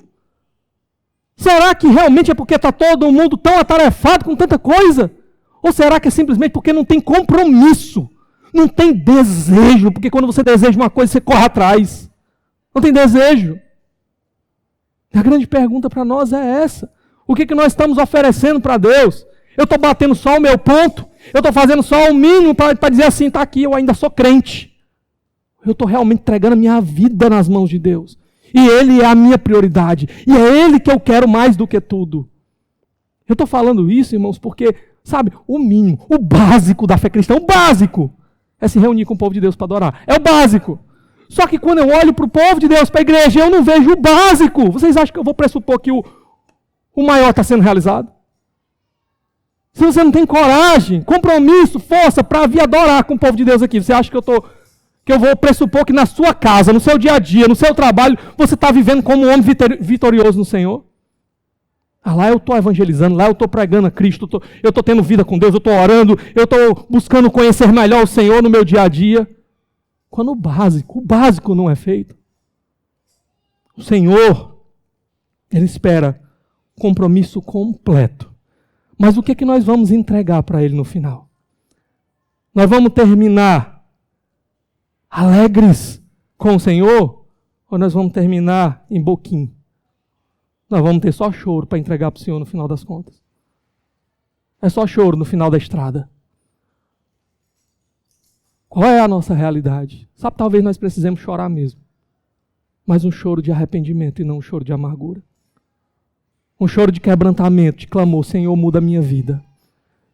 Será que realmente é porque está todo mundo tão atarefado com tanta coisa? Ou será que é simplesmente porque não tem compromisso? Não tem desejo? Porque quando você deseja uma coisa, você corre atrás. Não tem desejo. A grande pergunta para nós é essa. O que nós estamos oferecendo para Deus? Eu estou batendo só o meu ponto? Eu estou fazendo só o mínimo para dizer assim, está aqui, eu ainda sou crente. Eu estou realmente entregando a minha vida nas mãos de Deus. E Ele é a minha prioridade. E é Ele que eu quero mais do que tudo. Eu estou falando isso, irmãos, porque, sabe, o mínimo, o básico da fé cristã, o básico, é se reunir com o povo de Deus para adorar. É o básico. Só que quando eu olho para o povo de Deus, para a igreja, eu não vejo o básico. Vocês acham que eu vou pressupor que o maior está sendo realizado? Se você não tem coragem, compromisso, força para vir adorar com o povo de Deus aqui, você acha que eu vou pressupor que na sua casa, no seu dia a dia, no seu trabalho, você está vivendo como um homem vitorioso no Senhor? Ah, lá eu estou evangelizando, lá eu estou pregando a Cristo, eu estou tendo vida com Deus, eu estou orando, eu estou buscando conhecer melhor o Senhor no meu dia a dia. Quando o básico não é feito. O Senhor, Ele espera compromisso completo. Mas o que é que nós vamos entregar para Ele no final? Nós vamos terminar alegres com o Senhor? Ou nós vamos terminar em boquim? Nós vamos ter só choro para entregar para o Senhor no final das contas. É só choro no final da estrada. Qual é a nossa realidade? Sabe, talvez nós precisemos chorar mesmo. Mas um choro de arrependimento e não um choro de amargura. Um choro de quebrantamento, de clamor, Senhor, muda a minha vida.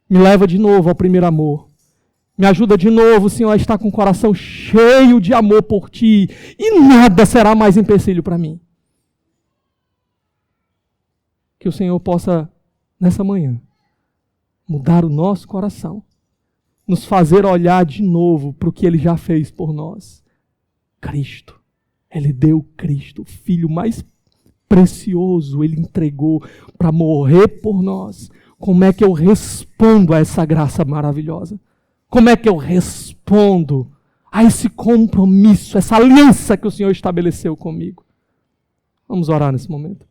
Me leva de novo ao primeiro amor. Me ajuda de novo, Senhor, a estar com o coração cheio de amor por Ti. E nada será mais empecilho para mim. Que o Senhor possa, nessa manhã, mudar o nosso coração. Nos fazer olhar de novo para o que Ele já fez por nós. Cristo. Ele deu Cristo, o Filho mais precioso, Ele entregou para morrer por nós. Como é que eu respondo a essa graça maravilhosa? Como é que eu respondo a esse compromisso, essa aliança que o Senhor estabeleceu comigo? Vamos orar nesse momento.